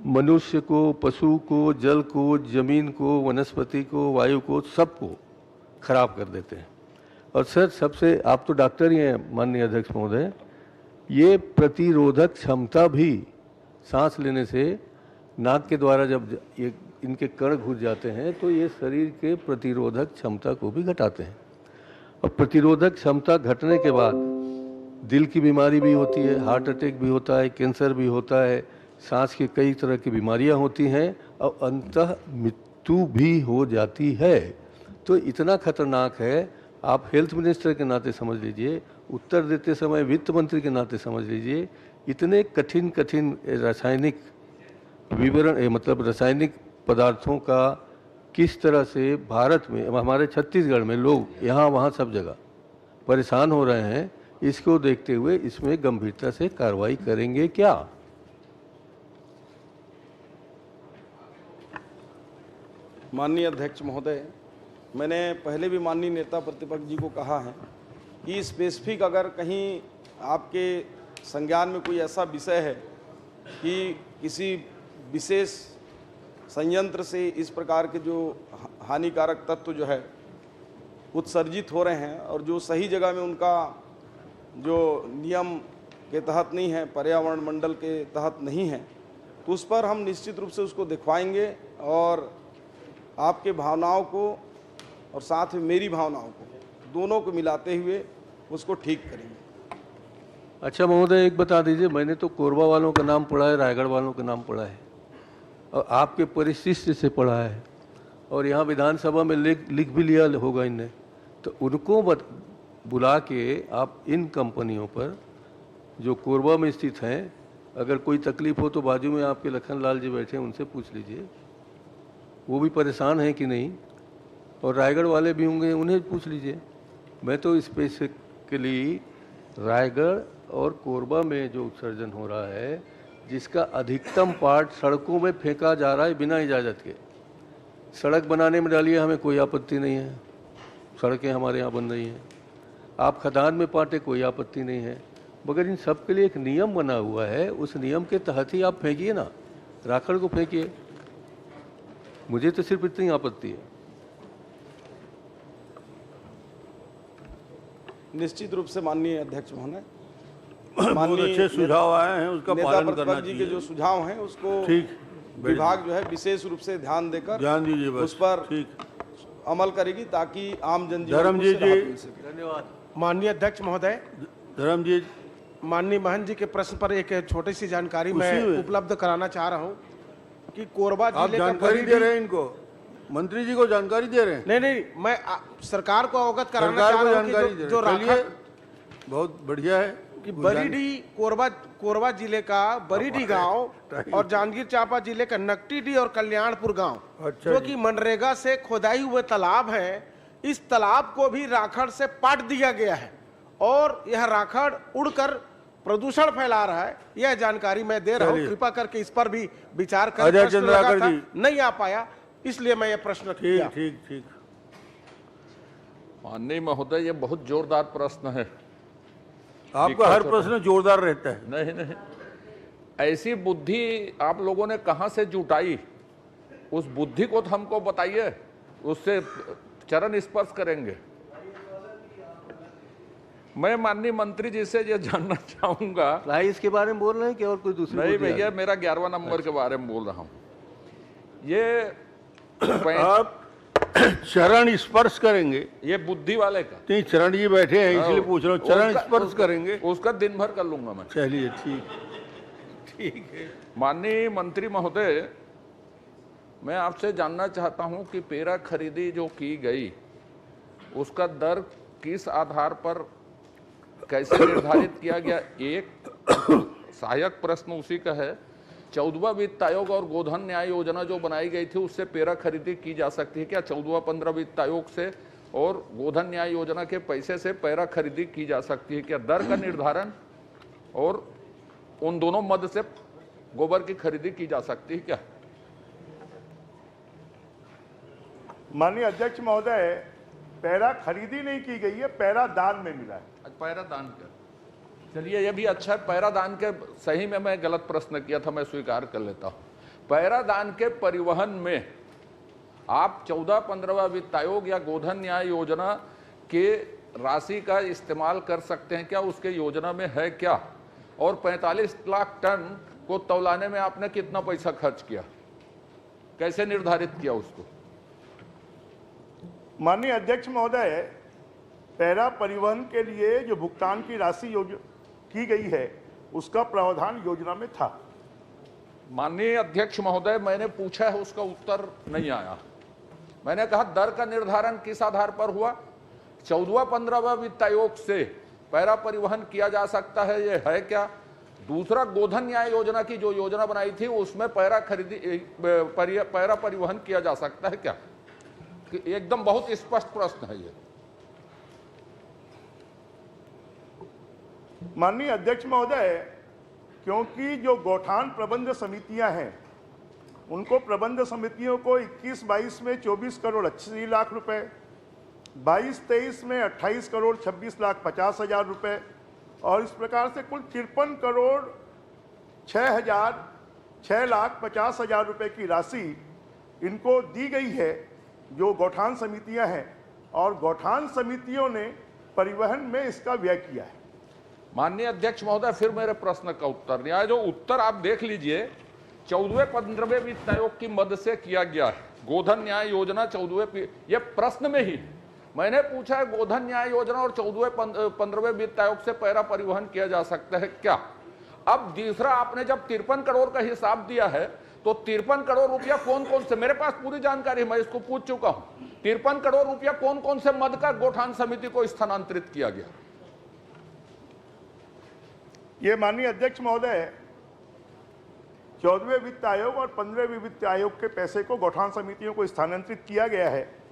मनुष्य को, पशु को, जल को, जमीन को, वनस्पति को, वायु को, सबको खराब कर देते हैं। और सर, सबसे, आप तो डॉक्टर ही हैं माननीय अध्यक्ष महोदय, ये प्रतिरोधक क्षमता भी सांस लेने से, नाक के द्वारा जब ये इनके कण घुस जाते हैं तो ये शरीर के प्रतिरोधक क्षमता को भी घटाते हैं, और प्रतिरोधक क्षमता घटने के बाद दिल की बीमारी भी होती है, हार्ट अटैक भी होता है, कैंसर भी होता है, सांस की कई तरह की बीमारियां होती हैं, और अंततः मृत्यु भी हो जाती है। तो इतना खतरनाक है। आप हेल्थ मिनिस्टर के नाते समझ लीजिए, उत्तर देते समय वित्त मंत्री के नाते समझ लीजिए, इतने कठिन कठिन रासायनिक विवरण, मतलब रासायनिक पदार्थों का किस तरह से भारत में, हमारे छत्तीसगढ़ में लोग यहाँ वहाँ सब जगह परेशान हो रहे हैं, इसको देखते हुए इसमें गंभीरता से कार्रवाई करेंगे क्या? माननीय अध्यक्ष महोदय, मैंने पहले भी माननीय नेता प्रतिपक्ष जी को कहा है कि स्पेसिफिक अगर कहीं आपके संज्ञान में कोई ऐसा विषय है कि किसी विशेष संयंत्र से इस प्रकार के जो हानिकारक तत्व जो है उत्सर्जित हो रहे हैं, और जो सही जगह में उनका जो नियम के तहत नहीं है, पर्यावरण मंडल के तहत नहीं है, तो उस पर हम निश्चित रूप से उसको दिखवाएंगे, और आपके भावनाओं को और साथ में मेरी भावनाओं को, दोनों को मिलाते हुए उसको ठीक करेंगे। अच्छा महोदय, एक बता दीजिए, मैंने तो कोरबा वालों का नाम पढ़ा है, रायगढ़ वालों का नाम पढ़ा है, और आपके परिशिष्ट से पढ़ा है, और यहाँ विधानसभा में लिख भी लिया होगा इनने। तो उनको बुला के आप इन कंपनियों पर जो कोरबा में स्थित हैं, अगर कोई तकलीफ हो तो बाजू में आपके लखन लाल जी बैठे हैं, उनसे पूछ लीजिए वो भी परेशान हैं कि नहीं, और रायगढ़ वाले भी होंगे, उन्हें पूछ लीजिए। मैं तो स्पेसिफिकली रायगढ़ और कोरबा में जो उत्सर्जन हो रहा है, जिसका अधिकतम पार्ट सड़कों में फेंका जा रहा है बिना इजाज़त के। सड़क बनाने में डालिए, हमें कोई आपत्ति नहीं है, सड़कें हमारे यहाँ बन रही हैं। आप खदान में पाटे, कोई आपत्ति नहीं है, मगर इन सब के लिए एक नियम बना हुआ है, उस नियम के तहत ही आप फेंकिए ना, राखड़ को फेंकिए। मुझे तो सिर्फ इतनी आपत्ति है। निश्चित रूप से माननीय अध्यक्ष महोदय, बहुत अच्छे सुझाव आए हैं, उसका पालन करना जी के जो सुझाव हैं उसको ठीक विभाग जो है विशेष रूप से ध्यान देकर ध्यान दीजिए, बस उस पर ठीक अमल करेगी, ताकि आम जनजीवन धर्मजीत जी, धन्यवाद। माननीय अध्यक्ष महोदय, धर्मजीत, माननीय महंत जी के प्रश्न पर एक छोटी सी जानकारी मैं उपलब्ध कराना चाह रहा हूं कि कोरबा आप जिले का जानकारी दे रहे हैं इनको, मंत्री जी को जानकारी दे रहे हैं। नहीं, मैं सरकार को अवगत कराना सरकार चाह को रहा हूं जानकारी कि दे जो रहे हैं। चलिए, राखड़ बहुत बढ़िया है कि बरीडी कोरबा जिले का बरीडी गांव और जांजगीर चांपा जिले का नकटीडी और कल्याणपुर गांव, अच्छा जो जी। कि मनरेगा से खोदाई हुए तालाब है, इस तालाब को भी राखड़ से पाट दिया गया है और यह राखड़ उड़कर प्रदूषण फैला रहा है। यह जानकारी मैं दे रहा हूं, कृपा करके इस पर भी विचार करें। अजय प्रश्न लगा चंद्राकर था, जी। नहीं आ पाया, इसलिए मैं यह प्रश्न किया। ठीक। माननीय महोदय, ये बहुत जोरदार प्रश्न है। आपका हर प्रश्न जोरदार रहता है। नहीं, ऐसी बुद्धि आप लोगों ने कहां से जुटाई? उस बुद्धि को तो हमको बताइए, उससे चरण स्पर्श करेंगे। मैं माननीय मंत्री जी से ये जानना चाहूंगा, प्राइस के बारे में बोल रहे हैं कि और कोई दूसरी? नहीं भैया, मेरा 11वां नंबर के बारे में बोल रहा हूं। ये आप चरण स्पर्श करेंगे? ये बुद्धि वाले का नहीं, चरण जी बैठे हैं इसलिए पूछ रहा हूँ। चरण स्पर्श करेंगे? उसका दिन भर कर लूंगा मैं। चलिए, ठीक है। माननीय मंत्री महोदय, मैं आपसे जानना चाहता हूं कि पेरा खरीदी जो की गई उसका दर किस आधार पर कैसे निर्धारित किया गया? एक सहायक प्रश्न उसी का है, 14वां वित्त आयोग और गोधन न्याय योजना जो बनाई गई थी उससे पेरा खरीदी की जा सकती है क्या? 14वां-15 वित्त आयोग से और गोधन न्याय योजना के पैसे से पेरा खरीदी की जा सकती है क्या? दर का निर्धारण और उन दोनों मद से गोबर की खरीदी की जा सकती है क्या? माननीय अध्यक्ष महोदय, पैरा खरीदी नहीं की गई है, पैरा दान में मिला है। पैरा दान कर, चलिए ये भी अच्छा है। पैरा दान के, सही में मैं गलत प्रश्न किया था, मैं स्वीकार कर लेता हूं। पैरा दान के परिवहन में आप 14-15वां वित्त आयोग या गोधन न्याय योजना के राशि का इस्तेमाल कर सकते हैं क्या? उसके योजना में है क्या? और 45 लाख टन को तौलाने में आपने कितना पैसा खर्च किया, कैसे निर्धारित किया उसको? माननीय अध्यक्ष महोदय, पैरा परिवहन के लिए जो भुगतान की राशि की गई है उसका प्रावधान योजना में था। माननीय अध्यक्ष महोदय, मैंने पूछा है, उसका उत्तर नहीं आया। मैंने कहा दर का निर्धारण किस आधार पर हुआ? 14वां-15वां वित्त आयोग से पैरा परिवहन किया जा सकता है, ये है क्या? दूसरा, गोधन न्याय योजना की जो योजना बनाई थी उसमें पैरा परिवहन किया जा सकता है क्या? एकदम बहुत स्पष्ट प्रश्न है ये। माननीय अध्यक्ष महोदय, क्योंकि जो गौठान प्रबंध समितियां हैं उनको प्रबंध समितियों को 21-22 में 24 करोड़ 80 लाख रुपए, 22-23 में 28 करोड़ 26 लाख 50 हजार रुपए और इस प्रकार से कुल 53 करोड़ 6 लाख 50 हजार रुपए की राशि इनको दी गई है, जो गौठान समितियां हैं, और गौठान समितियों ने परिवहन में इसका व्यय किया है। माननीय अध्यक्ष महोदय, फिर मेरे प्रश्न का उत्तर नहीं आया। जो उत्तर आप देख लीजिए, 14वें-15वें वित्त आयोग की मदद से किया गया है गोधन न्याय योजना। 14वें, ये प्रश्न में ही मैंने पूछा है, गोधन न्याय योजना और 14वें-15वें वित्त आयोग से पैरा परिवहन किया जा सकता है क्या? अब दूसरा, आपने जब 53 करोड़ का हिसाब दिया है तो 53 करोड़ रुपया कौन कौन से, मेरे पास पूरी जानकारी, मैं इसको पूछ चुका हूं, 53 करोड़ रुपया कौन कौन से मद का गौठान समिति को स्थानांतरित किया गया? ये माननीय अध्यक्ष महोदय, 14वें वित्त आयोग और 15वें वित्त आयोग के पैसे को गौठान समितियों को स्थानांतरित किया गया है।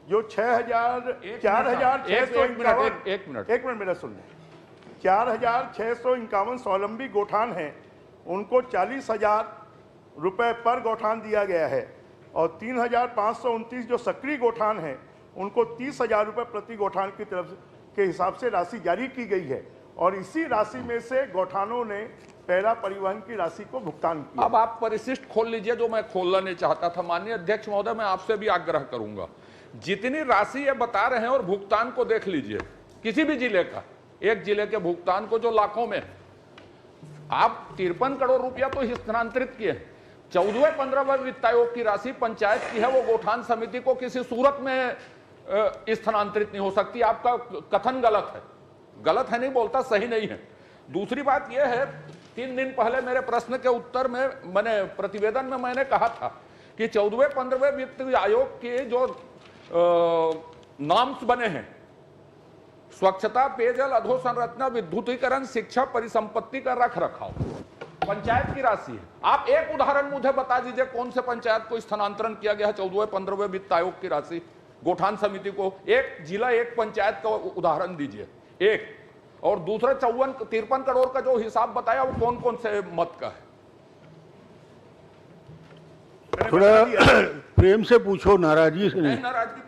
जो 4,651 स्वावलंबी गौठान हैं, उनको 40,000 रुपए पर गौठान दिया गया है और 3,529 जो सक्रिय गौठान हैं उनको 30,000 रुपए प्रति गौठान की तरफ के हिसाब से राशि जारी की गई है और इसी राशि में से गौठानों ने पैरा परिवहन की राशि को भुगतान किया। अब आप परिशिष्ट खोल लीजिए, जो मैं खोलना नहीं चाहता था। माननीय अध्यक्ष महोदय, मैं आपसे भी आग्रह करूंगा, जितनी राशि ये बता रहे हैं और भुगतान को देख लीजिए, किसी भी जिले का, एक जिले के भुगतान को जो लाखों में, आप 53 करोड़ रुपया तो स्थानांतरित किए। 14वें-15वें वित्त आयोग की राशि पंचायत की है, वो गौठान समिति को किसी सूरत में स्थानांतरित नहीं हो सकती। आपका कथन गलत है। गलत है नहीं बोलता, सही नहीं है। दूसरी बात यह है, 3 दिन पहले मेरे प्रश्न के उत्तर में मैंने प्रतिवेदन में मैंने कहा था कि 14वें 15वें वित्त आयोग के जो नॉर्म्स बने हैं, स्वच्छता, पेयजल, अधोसंरचना, विद्युतीकरण, शिक्षा, परिसंपत्ति का रख रखाव, पंचायत की राशि है। आप एक उदाहरण मुझे बता दीजिए कौन से पंचायत को स्थानांतरण किया गया है 14वें 15वें वित्त आयोग की राशि गोठान समिति को? एक जिला, एक पंचायत का उदाहरण दीजिए एक। और दूसरा 53 करोड़ का जो हिसाब बताया वो कौन कौन से मत का है? थोड़ा प्रेम से पूछो, नाराजगी से नहीं। नाराजगी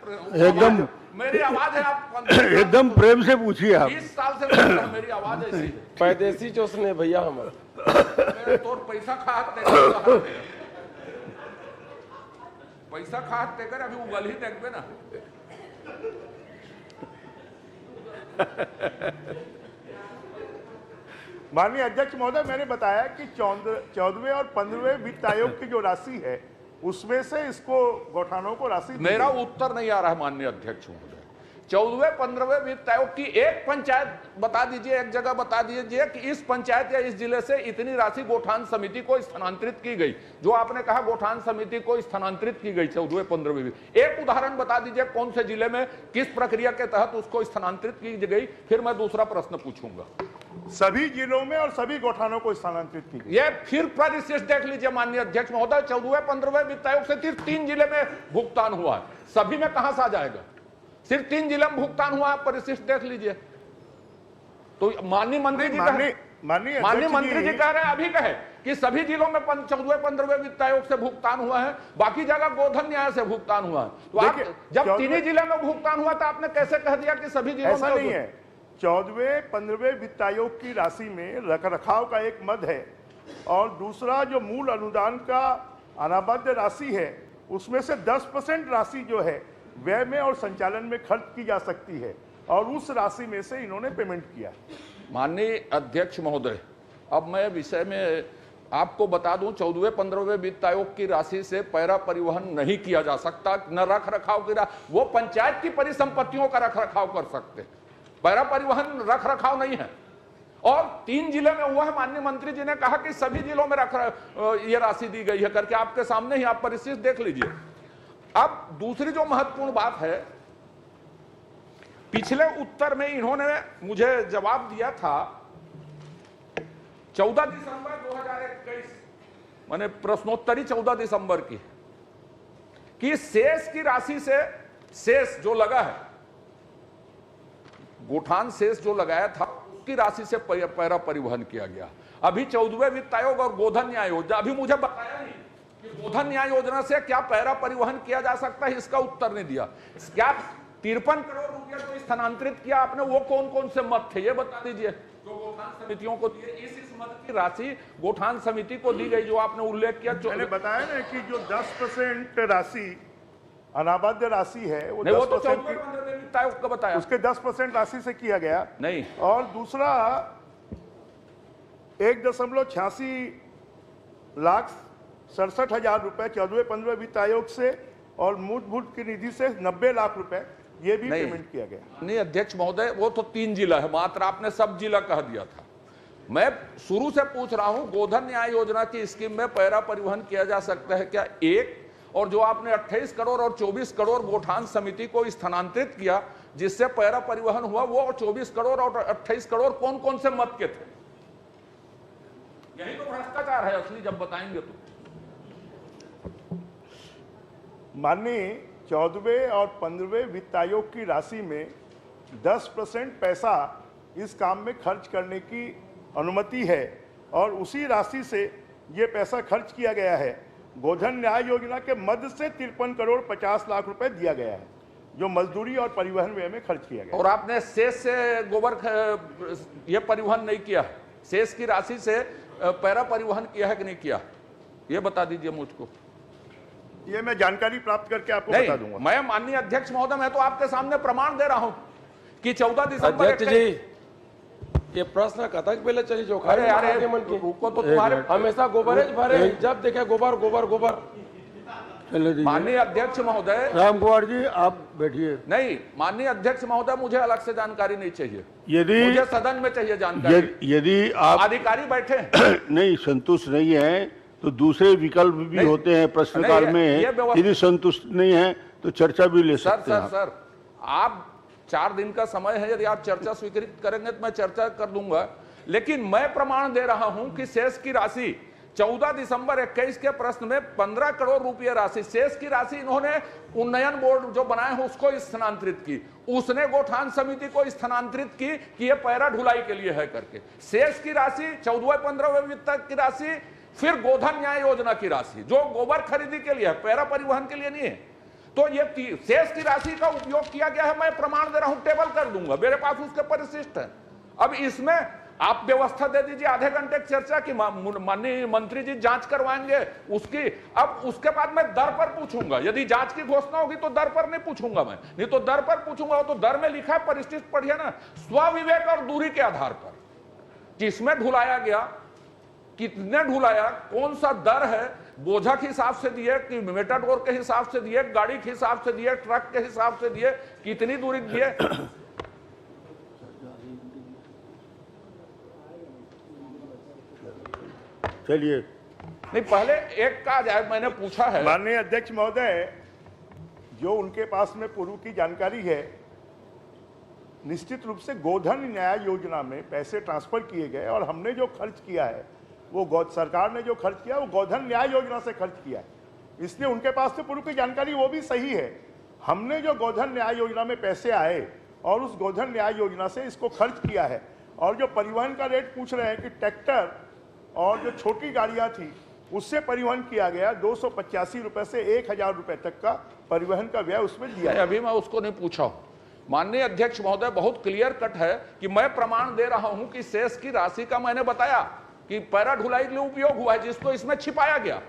एकदम मेरी आवाज है, आप एकदम प्रेम से पूछिए आप। 20 साल से बोल रहा हूं, मेरी आवाज ऐसी है। पैदेशी चोसने भैया हमारा तो पैसा खाते पैसा खाते कर अभी उगल ही देखबे ना। माननीय अध्यक्ष महोदय, मैंने बताया कि 14वें और 15वें वित्त आयोग की जो राशि है उसमें से इसको गौठानों को राशि मेरा उत्तर नहीं आ रहा है माननीय अध्यक्ष महोदय। 14वें 15वें वित्त आयोग की एक पंचायत बता दीजिए, एक जगह बता दीजिए कि इस पंचायत या इस जिले से इतनी राशि गोठान समिति को स्थानांतरित की गई। जो आपने कहा गोठान समिति को स्थानांतरित की गई 14वें 15वें वित्त, एक उदाहरण बता दीजिए कौन से जिले में किस प्रक्रिया के तहत उसको स्थानांतरित की गई, फिर मैं दूसरा प्रश्न पूछूंगा। सभी जिलों में और सभी गौठानों को स्थानांतरित की गई। ये फिर परिशिष्ट देख लीजिए माननीय अध्यक्ष महोदय, 14वें 15वें वित्त आयोग से सिर्फ 3 जिले में भुगतान हुआ है, सभी में कहां से आ जाएगा? सिर्फ 3 जिले में भुगतान हुआ है, परिशिष्ट देख लीजिए। तो माननीय मंत्री जी कह रहे हैं, अभी कहे कि सभी जिलों में 14वें 15वें वित्त आयोग से भुगतान हुआ है, बाकी जगह गोधन न्याय से भुगतान हुआ है। तो आप जब 3 जिले में भुगतान हुआ तो आपने कैसे कह दिया कि सभी जिलों में? ऐसा नहीं है। 14वें 15वें वित्त आयोग की राशि में रखरखाव का एक मद है और दूसरा जो मूल अनुदान का अनाबद्ध राशि है उसमें से 10% राशि जो है व्यय में और संचालन में खर्च की जा सकती है और उस राशि में से इन्होंने पेमेंट किया। माननीय अध्यक्ष महोदय, अब मैं विषय में आपको बता दूं, 14वें 15वें वित्त आयोग की राशि से पैरा परिवहन नहीं किया जा सकता, न रख रखाव की वो पंचायत की परिसंपत्तियों का रख रखाव कर सकते, पैरा परिवहन रख रखाव नहीं है। और 3 जिले में हुआ है, माननीय मंत्री जी ने कहा कि सभी जिलों में ये राशि दी गई है करके, आपके सामने ही आप परिशिष्ट देख लीजिए। अब दूसरी जो महत्वपूर्ण बात है, पिछले उत्तर में इन्होंने मुझे जवाब दिया था 14 दिसंबर 2021, मैंने प्रश्नोत्तरी 14 दिसंबर की, कि शेष की राशि से, शेष जो लगा है गोठान शेष जो लगाया था उसकी राशि से पैरा परिवहन किया गया। अभी 14वें वित्त आयोग और गोधन न्याय योजना, अभी मुझे बताया नहीं कि गोधन न्याय योजना से क्या पैरा परिवहन किया जा सकता है, इसका उत्तर नहीं दिया। क्या 53 करोड़ रुपया जो स्थानांतरित किया आपने, वो कौन कौन से मत थे ये बता दीजिए जो गोठान समितियों को दिए। इस मद की राशि गोठान समिति को दी गई जो आपने उल्लेख किया। मैंने बताया ना कि जो 10% राशि अनाबद्ध राशि है वो 10% वित्त आयोग का बताया, उसके 10% राशि से किया गया नहीं। और दूसरा 1.86 लाख 67,000 रुपए 14वें 15वें वित्त आयोग से और मूलभूत की निधि से 90 लाख रुपए ये भी पेमेंट किया गया। नहीं अध्यक्ष महोदय, वो तो 3 जिला है मात्र, आपने सब जिला कह दिया था। मैं शुरू से पूछ रहा हूं गोधन न्याय योजना की स्कीम में पैरा परिवहन किया जा सकता है क्या? एक, और जो आपने 28 करोड़ और 24 करोड़ गोठान समिति को स्थानांतरित किया जिससे पैरा परिवहन हुआ, वो 24 करोड़ और 28 करोड़ कौन कौन से मत के थे? यही तो भ्रष्टाचार है असली, जब बताएंगे तो। माननीय 14वें और 15वें वित्त आयोग की राशि में 10% पैसा इस काम में खर्च करने की अनुमति है और उसी राशि से ये पैसा खर्च किया गया है। गोधन न्याय योजना के मद से 53 करोड़ 50 लाख रुपए दिया गया है जो मजदूरी और परिवहन व्यय में खर्च किया गया। और आपने शेष से गोबर ये परिवहन नहीं किया, शेष की राशि से पैरा परिवहन किया है कि नहीं किया, ये बता दीजिए मुझको। ये मैं जानकारी प्राप्त करके आपको बता दूंगा। मैं माननीय अध्यक्ष महोदय, मैं तो आपके सामने प्रमाण दे रहा हूं कि 14 दिसंबर अध्यक्ष जी ये प्रश्न कथक पहले चली जो रुको तो तुम्हारे हमेशा गोबर भरे, जब देखे गोबर गोबर गोबर। चलो दीजिए। माननीय अध्यक्ष महोदय, राम कुमार जी आप बैठिए। नहीं, माननीय अध्यक्ष महोदय, मुझे अलग से जानकारी नहीं चाहिए, यदि मुझे सदन में चाहिए जानकारी। यदि आप अधिकारी बैठे हैं। नहीं संतुष्ट नहीं है तो दूसरे विकल्प भी नहीं, होते हैं प्रश्नकाल नहीं, में। ये व्यवस्था- यदि संतुष्ट नहीं है तो चर्चा भी ले सकते हैं। सर, आप 4 दिन का समय है, यदि आप चर्चा स्वीकृत करेंगे तो मैं चर्चा कर दूंगा, लेकिन मैं प्रमाण दे रहा हूं कि शेष की राशि 14 दिसंबर 21 के प्रश्न में 15 करोड़ रुपए राशि, शेष की राशि इन्होंने उन्नयन बोर्ड जो बनाए हैं उसको स्थानांतरित की, उसने गोठान समिति को स्थानांतरित की कि ये पैरा ढुलाई के लिए है करके। शेष की राशि 14वें-15वें वित्त की राशि, फिर गोधन न्याय योजना की राशि जो गोबर खरीदी के लिए है, पैरा परिवहन के लिए नहीं है। तो ये शेष की राशि का उपयोग किया गया है, मैं प्रमाण दे रहा हूं, टेबल कर दूंगा, मेरे पास उसके परिशिष्ट है। अब इसमें आप व्यवस्था दे दीजिए आधे घंटे की चर्चा की, माननीय मंत्री जी जांच करवाएंगे उसकी। अब उसके बाद मैं दर पर पूछूंगा, यदि जांच की घोषणा होगी तो दर पर नहीं पूछूंगा मैं, नहीं तो दर पर पूछूंगा। तो दर में लिखा है, परिशिष्ट पढ़िए ना, स्वविवेक और दूरी के आधार पर किसमें ढुलाया गया, कितने ढुलाया, कौन सा दर है, बोझा के हिसाब से दिए कि मेटाडोर के हिसाब से दिए, गाड़ी के हिसाब से दिए, ट्रक के हिसाब से दिए, कितनी दूरी दिए। चलिए नहीं, पहले एक का जाए, मैंने पूछा है। माननीय अध्यक्ष महोदय, जो उनके पास में पूर्व की जानकारी है, निश्चित रूप से गोधन न्याय योजना में पैसे ट्रांसफर किए गए और हमने जो खर्च किया है वो सरकार ने जो खर्च किया वो गोधन न्याय योजना से खर्च किया है, इसलिए उनके पास से पूर्व की जानकारी वो भी सही है। हमने जो गोधन न्याय योजना में पैसे आए और उस गोधन न्याय योजना से इसको खर्च किया है। और जो परिवहन का रेट पूछ रहे हैं कि ट्रैक्टर और जो छोटी गाड़ियां थी उससे परिवहन किया गया, 285 रुपए से 1000 रुपए तक का परिवहन का व्यय उसमें दिया। अभी मैं उसको नहीं पूछा हूं। माननीय अध्यक्ष महोदय, बहुत क्लियर कट है कि मैं प्रमाण दे रहा हूं कि शेष की राशि का मैंने बताया कि पैरा ढुलाई के लिए उपयोग हुआ है, जिसको इसमें छिपाया गया।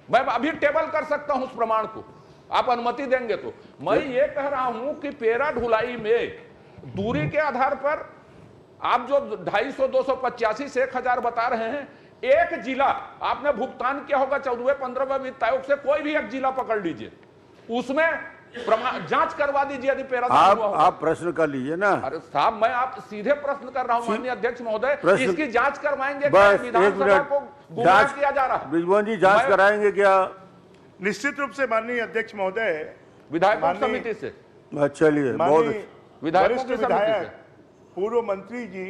मैं अभी टेबल कर सकता हूं उस प्रमाण को, आप अनुमति देंगे तो। मैं ये कह रहा हूं कि पैरा ढुलाई में दूरी के आधार पर आप जो 250, 285 से 1000 बता रहे हैं, एक जिला आपने भुगतान किया होगा 14वें-15वें वित्त आयोग से, कोई भी एक जिला पकड़ लीजिए, उसमें जांच करवा दीजिए यदि पैरा आप प्रश्न कर लीजिए ना। अरे साहब, मैं आप सीधे प्रश्न कर रहा हूं माननीय अध्यक्ष महोदय, इसकी जांच करवाएंगे। बस विधानसभा को गुमराह किया जा रहा है। ब्रिजमोहन जी जांच कराएंगे क्या? निश्चित रूप से माननीय अध्यक्ष महोदय, विधायकों की समिति से। चलिए, बहुत वरिष्ठ विधायक पूर्व मंत्री जी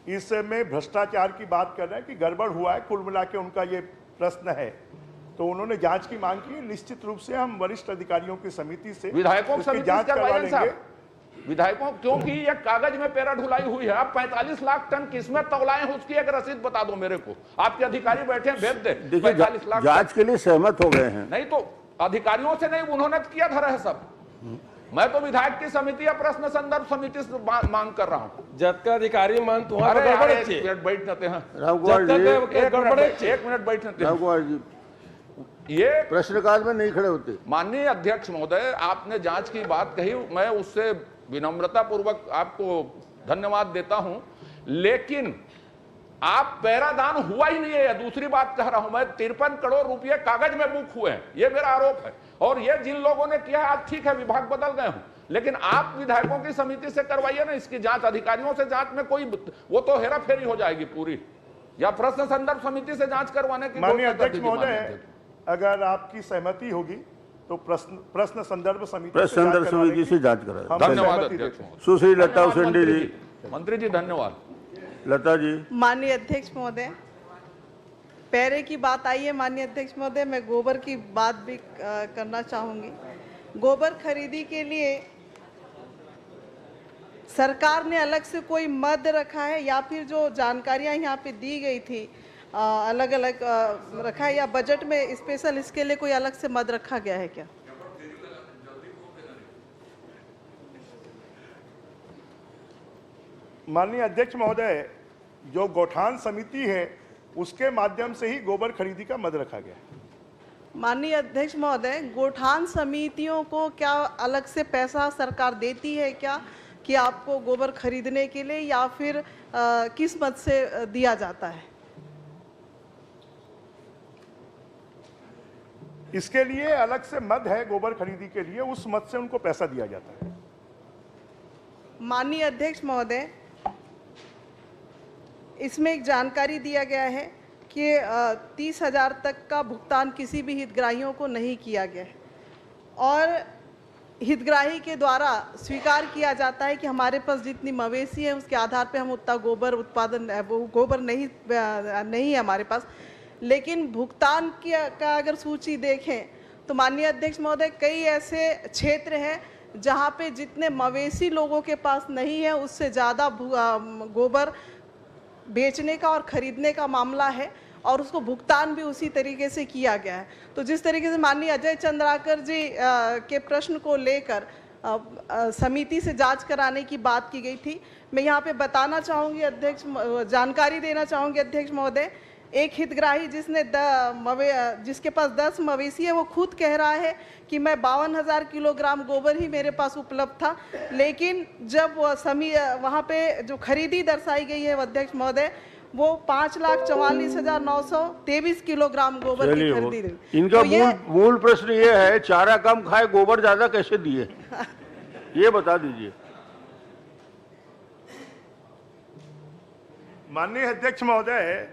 इस में भ्रष्टाचार की बात कर रहे हैं कि गड़बड़ हुआ है, कुल मिला के उनका ये प्रश्न है, तो उन्होंने जांच की मांग की। निश्चित रूप से हम वरिष्ठ अधिकारियों की समिति से विधायकों की समिति जांच करवा लेंगे। विधायकों, क्योंकि ये कागज में पैरा ढुलाई हुई है। आप 45 लाख टन किसमें तौलाए हैं उसकी एक रसीद बता दो मेरे को, आपके अधिकारी बैठे हैं, भेज दे। 45 लाख जांच के लिए सहमत हो गए हैं। नहीं तो अधिकारियों से नहीं, उन्होंने किया धरा है सब। मैं तो विधायक की समिति या प्रश्न संदर्भ समिति से मांग कर रहा हूँ। जब का अधिकारी मान एक मिनट बैठ जाते हैं, राम कुमार जी, एक मिनट बैठ जाते हैं। राम कुमार जी, ये प्रश्नकाल में नहीं खड़े होते। माननीय अध्यक्ष महोदय, आपने जांच की बात कही, मैं उससे विनम्रता पूर्वक आपको धन्यवाद देता हूं, लेकिन आप पैरादान हुआ ही नहीं है। दूसरी बात कह रहा हूं मैं, 53 करोड़ रुपए कागज में बुक हुए हैं, ये मेरा आरोप है। और ये जिन लोगों ने किया है, आज ठीक है विभाग बदल गए हूं, लेकिन आप विधायकों की समिति से करवाइए ना इसकी जांच। अधिकारियों से जांच में कोई वो तो हेरा फेरी हो जाएगी पूरी, या प्रश्न संदर्भ समिति से जांच करवाने की। माननीय अध्यक्ष महोदय, अगर आपकी सहमति होगी तो प्रश्न संदर्भ समिति से जांच करा। धन्यवाद अध्यक्ष महोदय। सुश्री लता उसेंडी जी। मंत्री जी धन्यवाद। लता जी। माननीय अध्यक्ष महोदय, पैरे की बात आई है माननीय अध्यक्ष महोदय, मैं गोबर की बात भी करना चाहूंगी। गोबर खरीदी के लिए सरकार ने अलग से कोई मद रखा है या फिर जो जानकारियां यहाँ पे दी गई थी अलग अलग रखा है, या बजट में स्पेशल इसके लिए कोई अलग से मद रखा गया है क्या? माननीय अध्यक्ष महोदय, जो गौठान समिति है उसके माध्यम से ही गोबर खरीदी का मद रखा गया है। माननीय अध्यक्ष महोदय, गोठान समितियों को क्या अलग से पैसा सरकार देती है क्या कि आपको गोबर खरीदने के लिए, या फिर किस मद से दिया जाता है? इसके लिए अलग से मद है गोबर खरीदी के लिए, उस मद से उनको पैसा दिया जाता है। माननीय अध्यक्ष महोदय, इसमें एक जानकारी दिया गया है कि 30,000 तक का भुगतान किसी भी हितग्राहियों को नहीं किया गया है और हितग्राही के द्वारा स्वीकार किया जाता है कि हमारे पास जितनी मवेशी है उसके आधार पे हम उतना गोबर उत्पादन गोबर नहीं है हमारे पास। लेकिन भुगतान का अगर सूची देखें तो माननीय अध्यक्ष महोदय, कई ऐसे क्षेत्र हैं जहां पे जितने मवेशी लोगों के पास नहीं है उससे ज़्यादा गोबर बेचने का और खरीदने का मामला है और उसको भुगतान भी उसी तरीके से किया गया है। तो जिस तरीके से माननीय अजय चंद्राकर जी के प्रश्न को लेकर समिति से जांच कराने की बात की गई थी, मैं यहाँ पे बताना चाहूँगी अध्यक्ष, जानकारी देना चाहूँगी अध्यक्ष महोदय, एक हितग्राही जिसके पास 10 मवेशी है वो खुद कह रहा है कि मैं 52,000 किलोग्राम गोबर ही मेरे पास उपलब्ध था, लेकिन जब वहाँ पे जो खरीदी दर्शाई गई है अध्यक्ष महोदय वो 5,44,923 किलोग्राम गोबर की खरीदी। इनका तो मूल प्रश्न ये है, चारा कम खाए गोबर ज्यादा कैसे दिए ये बता दीजिए। माननीय अध्यक्ष महोदय,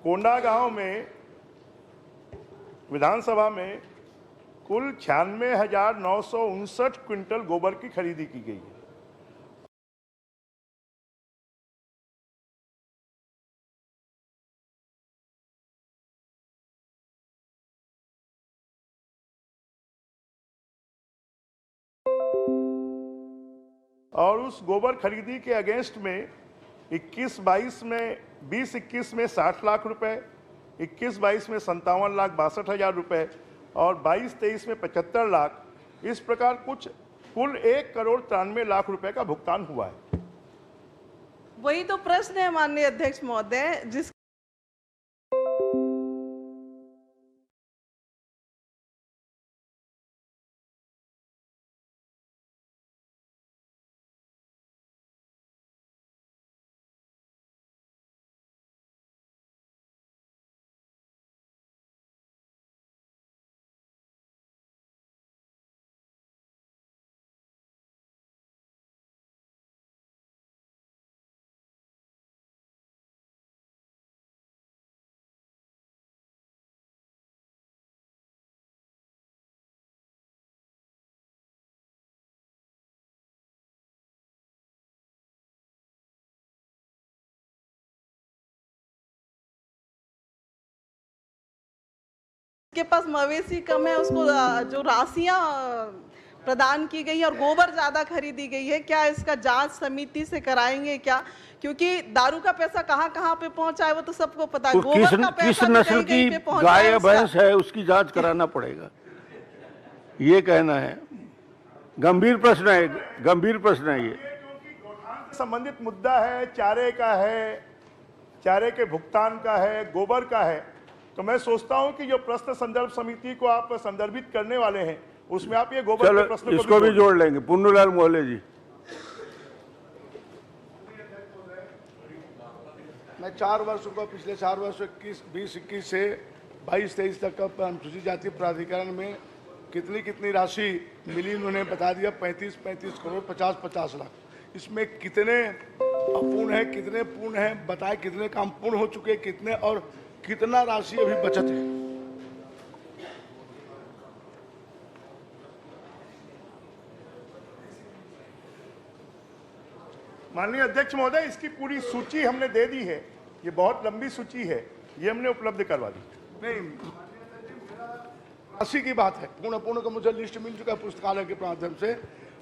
कोंडागांव में विधानसभा में कुल 96,959 क्विंटल गोबर की खरीदी की गई है। और उस गोबर खरीदी के अगेंस्ट में 21-22 में 20-21 में 60 लाख रुपए, 21-22 में 57,62,000 रुपए और 22-23 में 75 लाख, इस प्रकार कुछ कुल 1,93,00,000 रुपए का भुगतान हुआ है। वही तो प्रश्न है माननीय अध्यक्ष महोदय, जिस के पास मवेशी कम है उसको जो राशियां प्रदान की गई और गोबर ज्यादा खरीदी गई है, क्या इसका जांच समिति से कराएंगे क्या? क्योंकि दारू का पैसा कहाँ कहाँ पे पहुंचा है वो तो सबको पता है। गोबर का पैसा किस नस्ल की गाय या भैंस है उसकी जांच कराना पड़ेगा, ये कहना है। गंभीर प्रश्न है, गंभीर प्रश्न है ये। संबंधित मुद्दा है, चारे का है, चारे के भुगतान का है, गोबर का है, तो मैं सोचता हूं कि जो प्रश्न संदर्भ समिति को आप संदर्भित करने वाले हैं उसमें आप ये गोबर के प्रश्न इसको भी जोड़ लेंगे। पुन्नूलाल मोहल्ले जी। मैं 4 वर्षों का, पिछले 4 वर्षों 20-21 से 22-23 तक का अनुसूचित जाति प्राधिकरण में कितनी राशि मिली उन्होंने बता दिया। 35 करोड़ 50 लाख। इसमें कितने अपूर्ण है, कितने पूर्ण है, बताए कितने काम पूर्ण हो चुके, कितने और कितना राशि अभी बचत है। माननीय अध्यक्ष महोदय, इसकी पूरी सूची हमने दे दी है, ये बहुत लंबी सूची है, ये हमने उपलब्ध करवा दी। नहीं, राशि की बात है, पूर्ण का मुझे लिस्ट मिल चुका है पुस्तकालय के माध्यम से।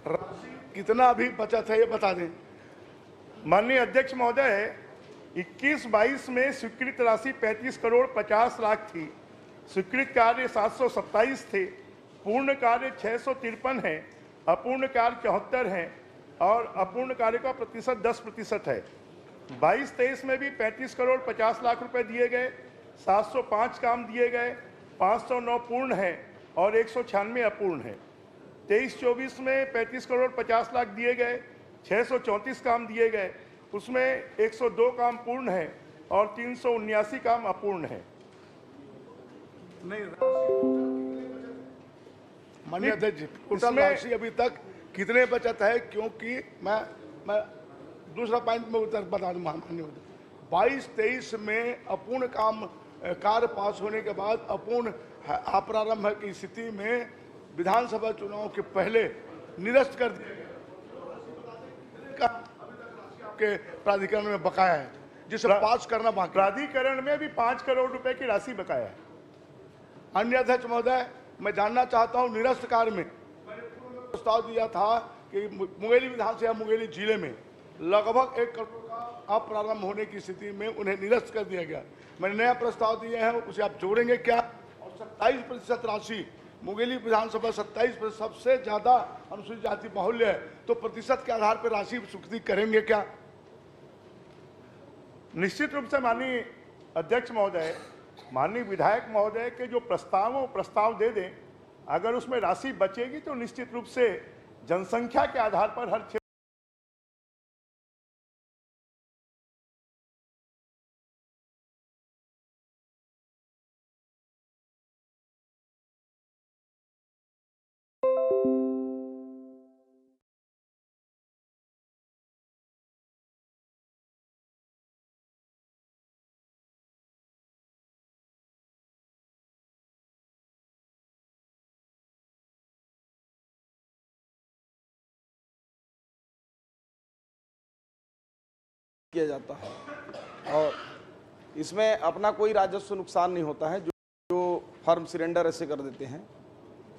राशि कितना अभी बचत है ये बता दें। माननीय अध्यक्ष महोदय, 21-22 में स्वीकृत राशि 35 करोड़ 50 लाख थी। स्वीकृत कार्य 727 थे, पूर्ण कार्य 653 है, अपूर्ण कार्य 74 हैं और अपूर्ण कार्य का प्रतिशत 10% है। 22-23 में भी 35 करोड़ 50 लाख रुपए दिए गए, 705 काम दिए गए, 509 पूर्ण है और 196 अपूर्ण है। 23-24 में 35 करोड़ 50 लाख दिए गए, 634 काम दिए गए, उसमें 102 काम पूर्ण है और 379 काम अपूर्ण है। नहीं, माननीय अध्यक्ष जी, टोटल राशि अभी तक कितने बचत है? क्योंकि मैं दूसरा पॉइंट में उत्तर बता दूं माननीय 22-23 में अपूर्ण कार्य पास होने के बाद अपूर्ण अप्रारंभ की स्थिति में विधानसभा चुनाव के पहले निरस्त कर के प्राधिकरण में बकाया है, जिसे पास करना बाकी। प्राधिकरण में भी 5 करोड़ रुपए की राशि बकाया है। अन्य अध्यक्ष महोदय, मैं जानना चाहता हूं, निरस्त कार्य में प्रस्ताव दिया था कि मुंगेली विधानसभा मुंगेली जिले में लगभग 1 करोड़ का अप्रारंभ होने की स्थिति में उन्हें निरस्त कर दिया गया। मैंने नया प्रस्ताव दिए हैं, उसे आप जोड़ेंगे क्या? और 27% राशि मुंगेली विधानसभा 27% सबसे ज्यादा अनुसूचित जाति बाहुल्य है, तो प्रतिशत के आधार पर राशि स्वीकृति करेंगे क्या? निश्चित रूप से माननीय अध्यक्ष महोदय, माननीय विधायक महोदय के जो प्रस्ताव दे दें, अगर उसमें राशि बचेगी तो निश्चित रूप से जनसंख्या के आधार पर हर क्षेत्र किया जाता है और इसमें अपना कोई राजस्व नुकसान नहीं होता है जो फर्म सिलेंडर ऐसे कर देते हैं,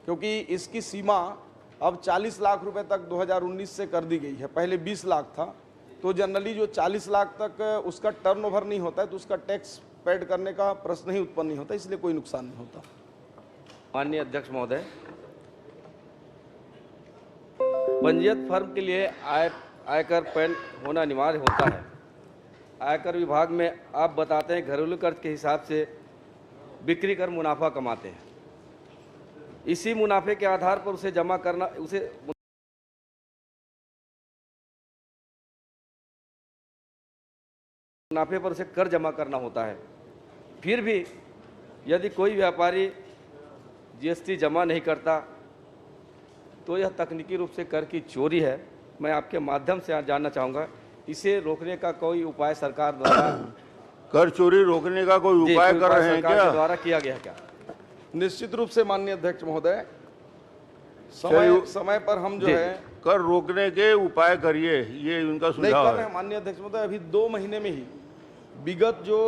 क्योंकि इसकी सीमा अब 40 लाख रुपए तक 2019 से कर दी गई है। पहले 20 लाख था, तो जनरली जो 40 लाख तक उसका टर्नओवर नहीं होता है तो उसका टैक्स पेड करने का प्रश्न ही उत्पन्न नहीं होता, इसलिए कोई नुकसान नहीं होता। माननीय अध्यक्ष महोदय, पंजीयत फर्म के लिए आयकर पैन होना अनिवार्य होता है। आयकर विभाग में आप बताते हैं घरेलू कर्ज के हिसाब से बिक्री कर मुनाफा कमाते हैं, इसी मुनाफे के आधार पर उसे जमा करना, उसे मुनाफे पर उसे कर जमा करना होता है। फिर भी यदि कोई व्यापारी जीएसटी जमा नहीं करता तो यह तकनीकी रूप से कर की चोरी है। मैं आपके माध्यम से जानना चाहूँगा, इसे रोकने का कोई उपाय सरकार द्वारा कर चोरी रोकने का कोई उपाय कर रहे हैं क्या? द्वारा किया गया है क्या? निश्चित रूप से माननीय अध्यक्ष महोदय, समय पर हम जो है कर रोकने के उपाय करिए, ये उनका नहीं सुझाव कर रहे है। हैं माननीय अध्यक्ष महोदय। अभी 2 महीने में ही विगत जो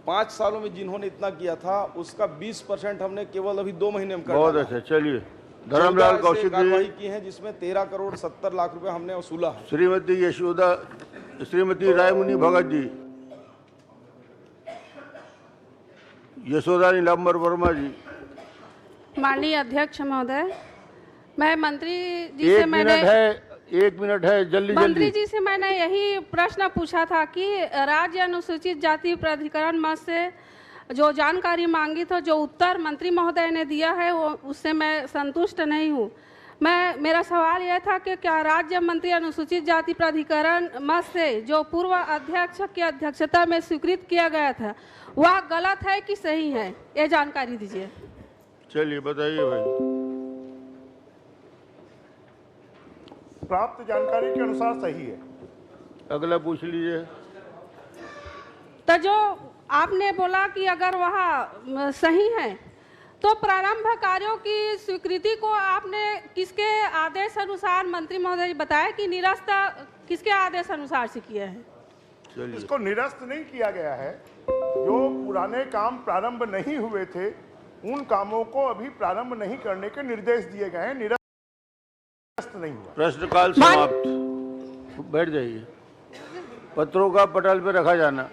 5 सालों में जिन्होंने इतना किया था उसका 20% हमने केवल अभी 2 महीने में कर बहुत डाला। अच्छा, चलिए। धर्मलाल कौशिक कार्रवाई की है जिसमें 13 करोड़ 70 लाख रुपए हमने वसूला है। श्रीमती रायमुनि भगत जी, यशोदा नीलांबर वर्मा जी। माननीय अध्यक्ष महोदय, मैं मंत्री जी से 1 मिनट है, जल्दी मंत्री जी से मैंने यही प्रश्न पूछा था कि राज्य अनुसूचित जाति प्राधिकरण मद से जो जानकारी मांगी था, जो उत्तर मंत्री महोदय ने दिया है वो उससे मैं संतुष्ट नहीं हूँ। मेरा सवाल यह था कि क्या राज्य मंत्री अनुसूचित जाति प्राधिकरण मद से जो पूर्व अध्यक्ष की अध्यक्षता में स्वीकृत किया गया था वह गलत है कि सही है, ये जानकारी दीजिए। चलिए बताइए भाई। प्राप्त जानकारी के अनुसार सही है। अगला पूछ लीजिए। तो जो आपने बोला कि अगर वह सही है तो प्रारंभ कार्यों की स्वीकृति को आपने किसके आदेश अनुसार मंत्री महोदय बताया कि निरस्त किसके आदेश अनुसार से किया है? इसको निरस्त नहीं किया गया है। जो पुराने काम प्रारंभ नहीं हुए थे उन कामों को अभी प्रारंभ नहीं करने के निर्देश दिए गए हैं, निरस्त नहीं हुआ। प्रश्नकाल समाप्त। बैठ जाइए। पत्रों का पटल पे रखा जाना।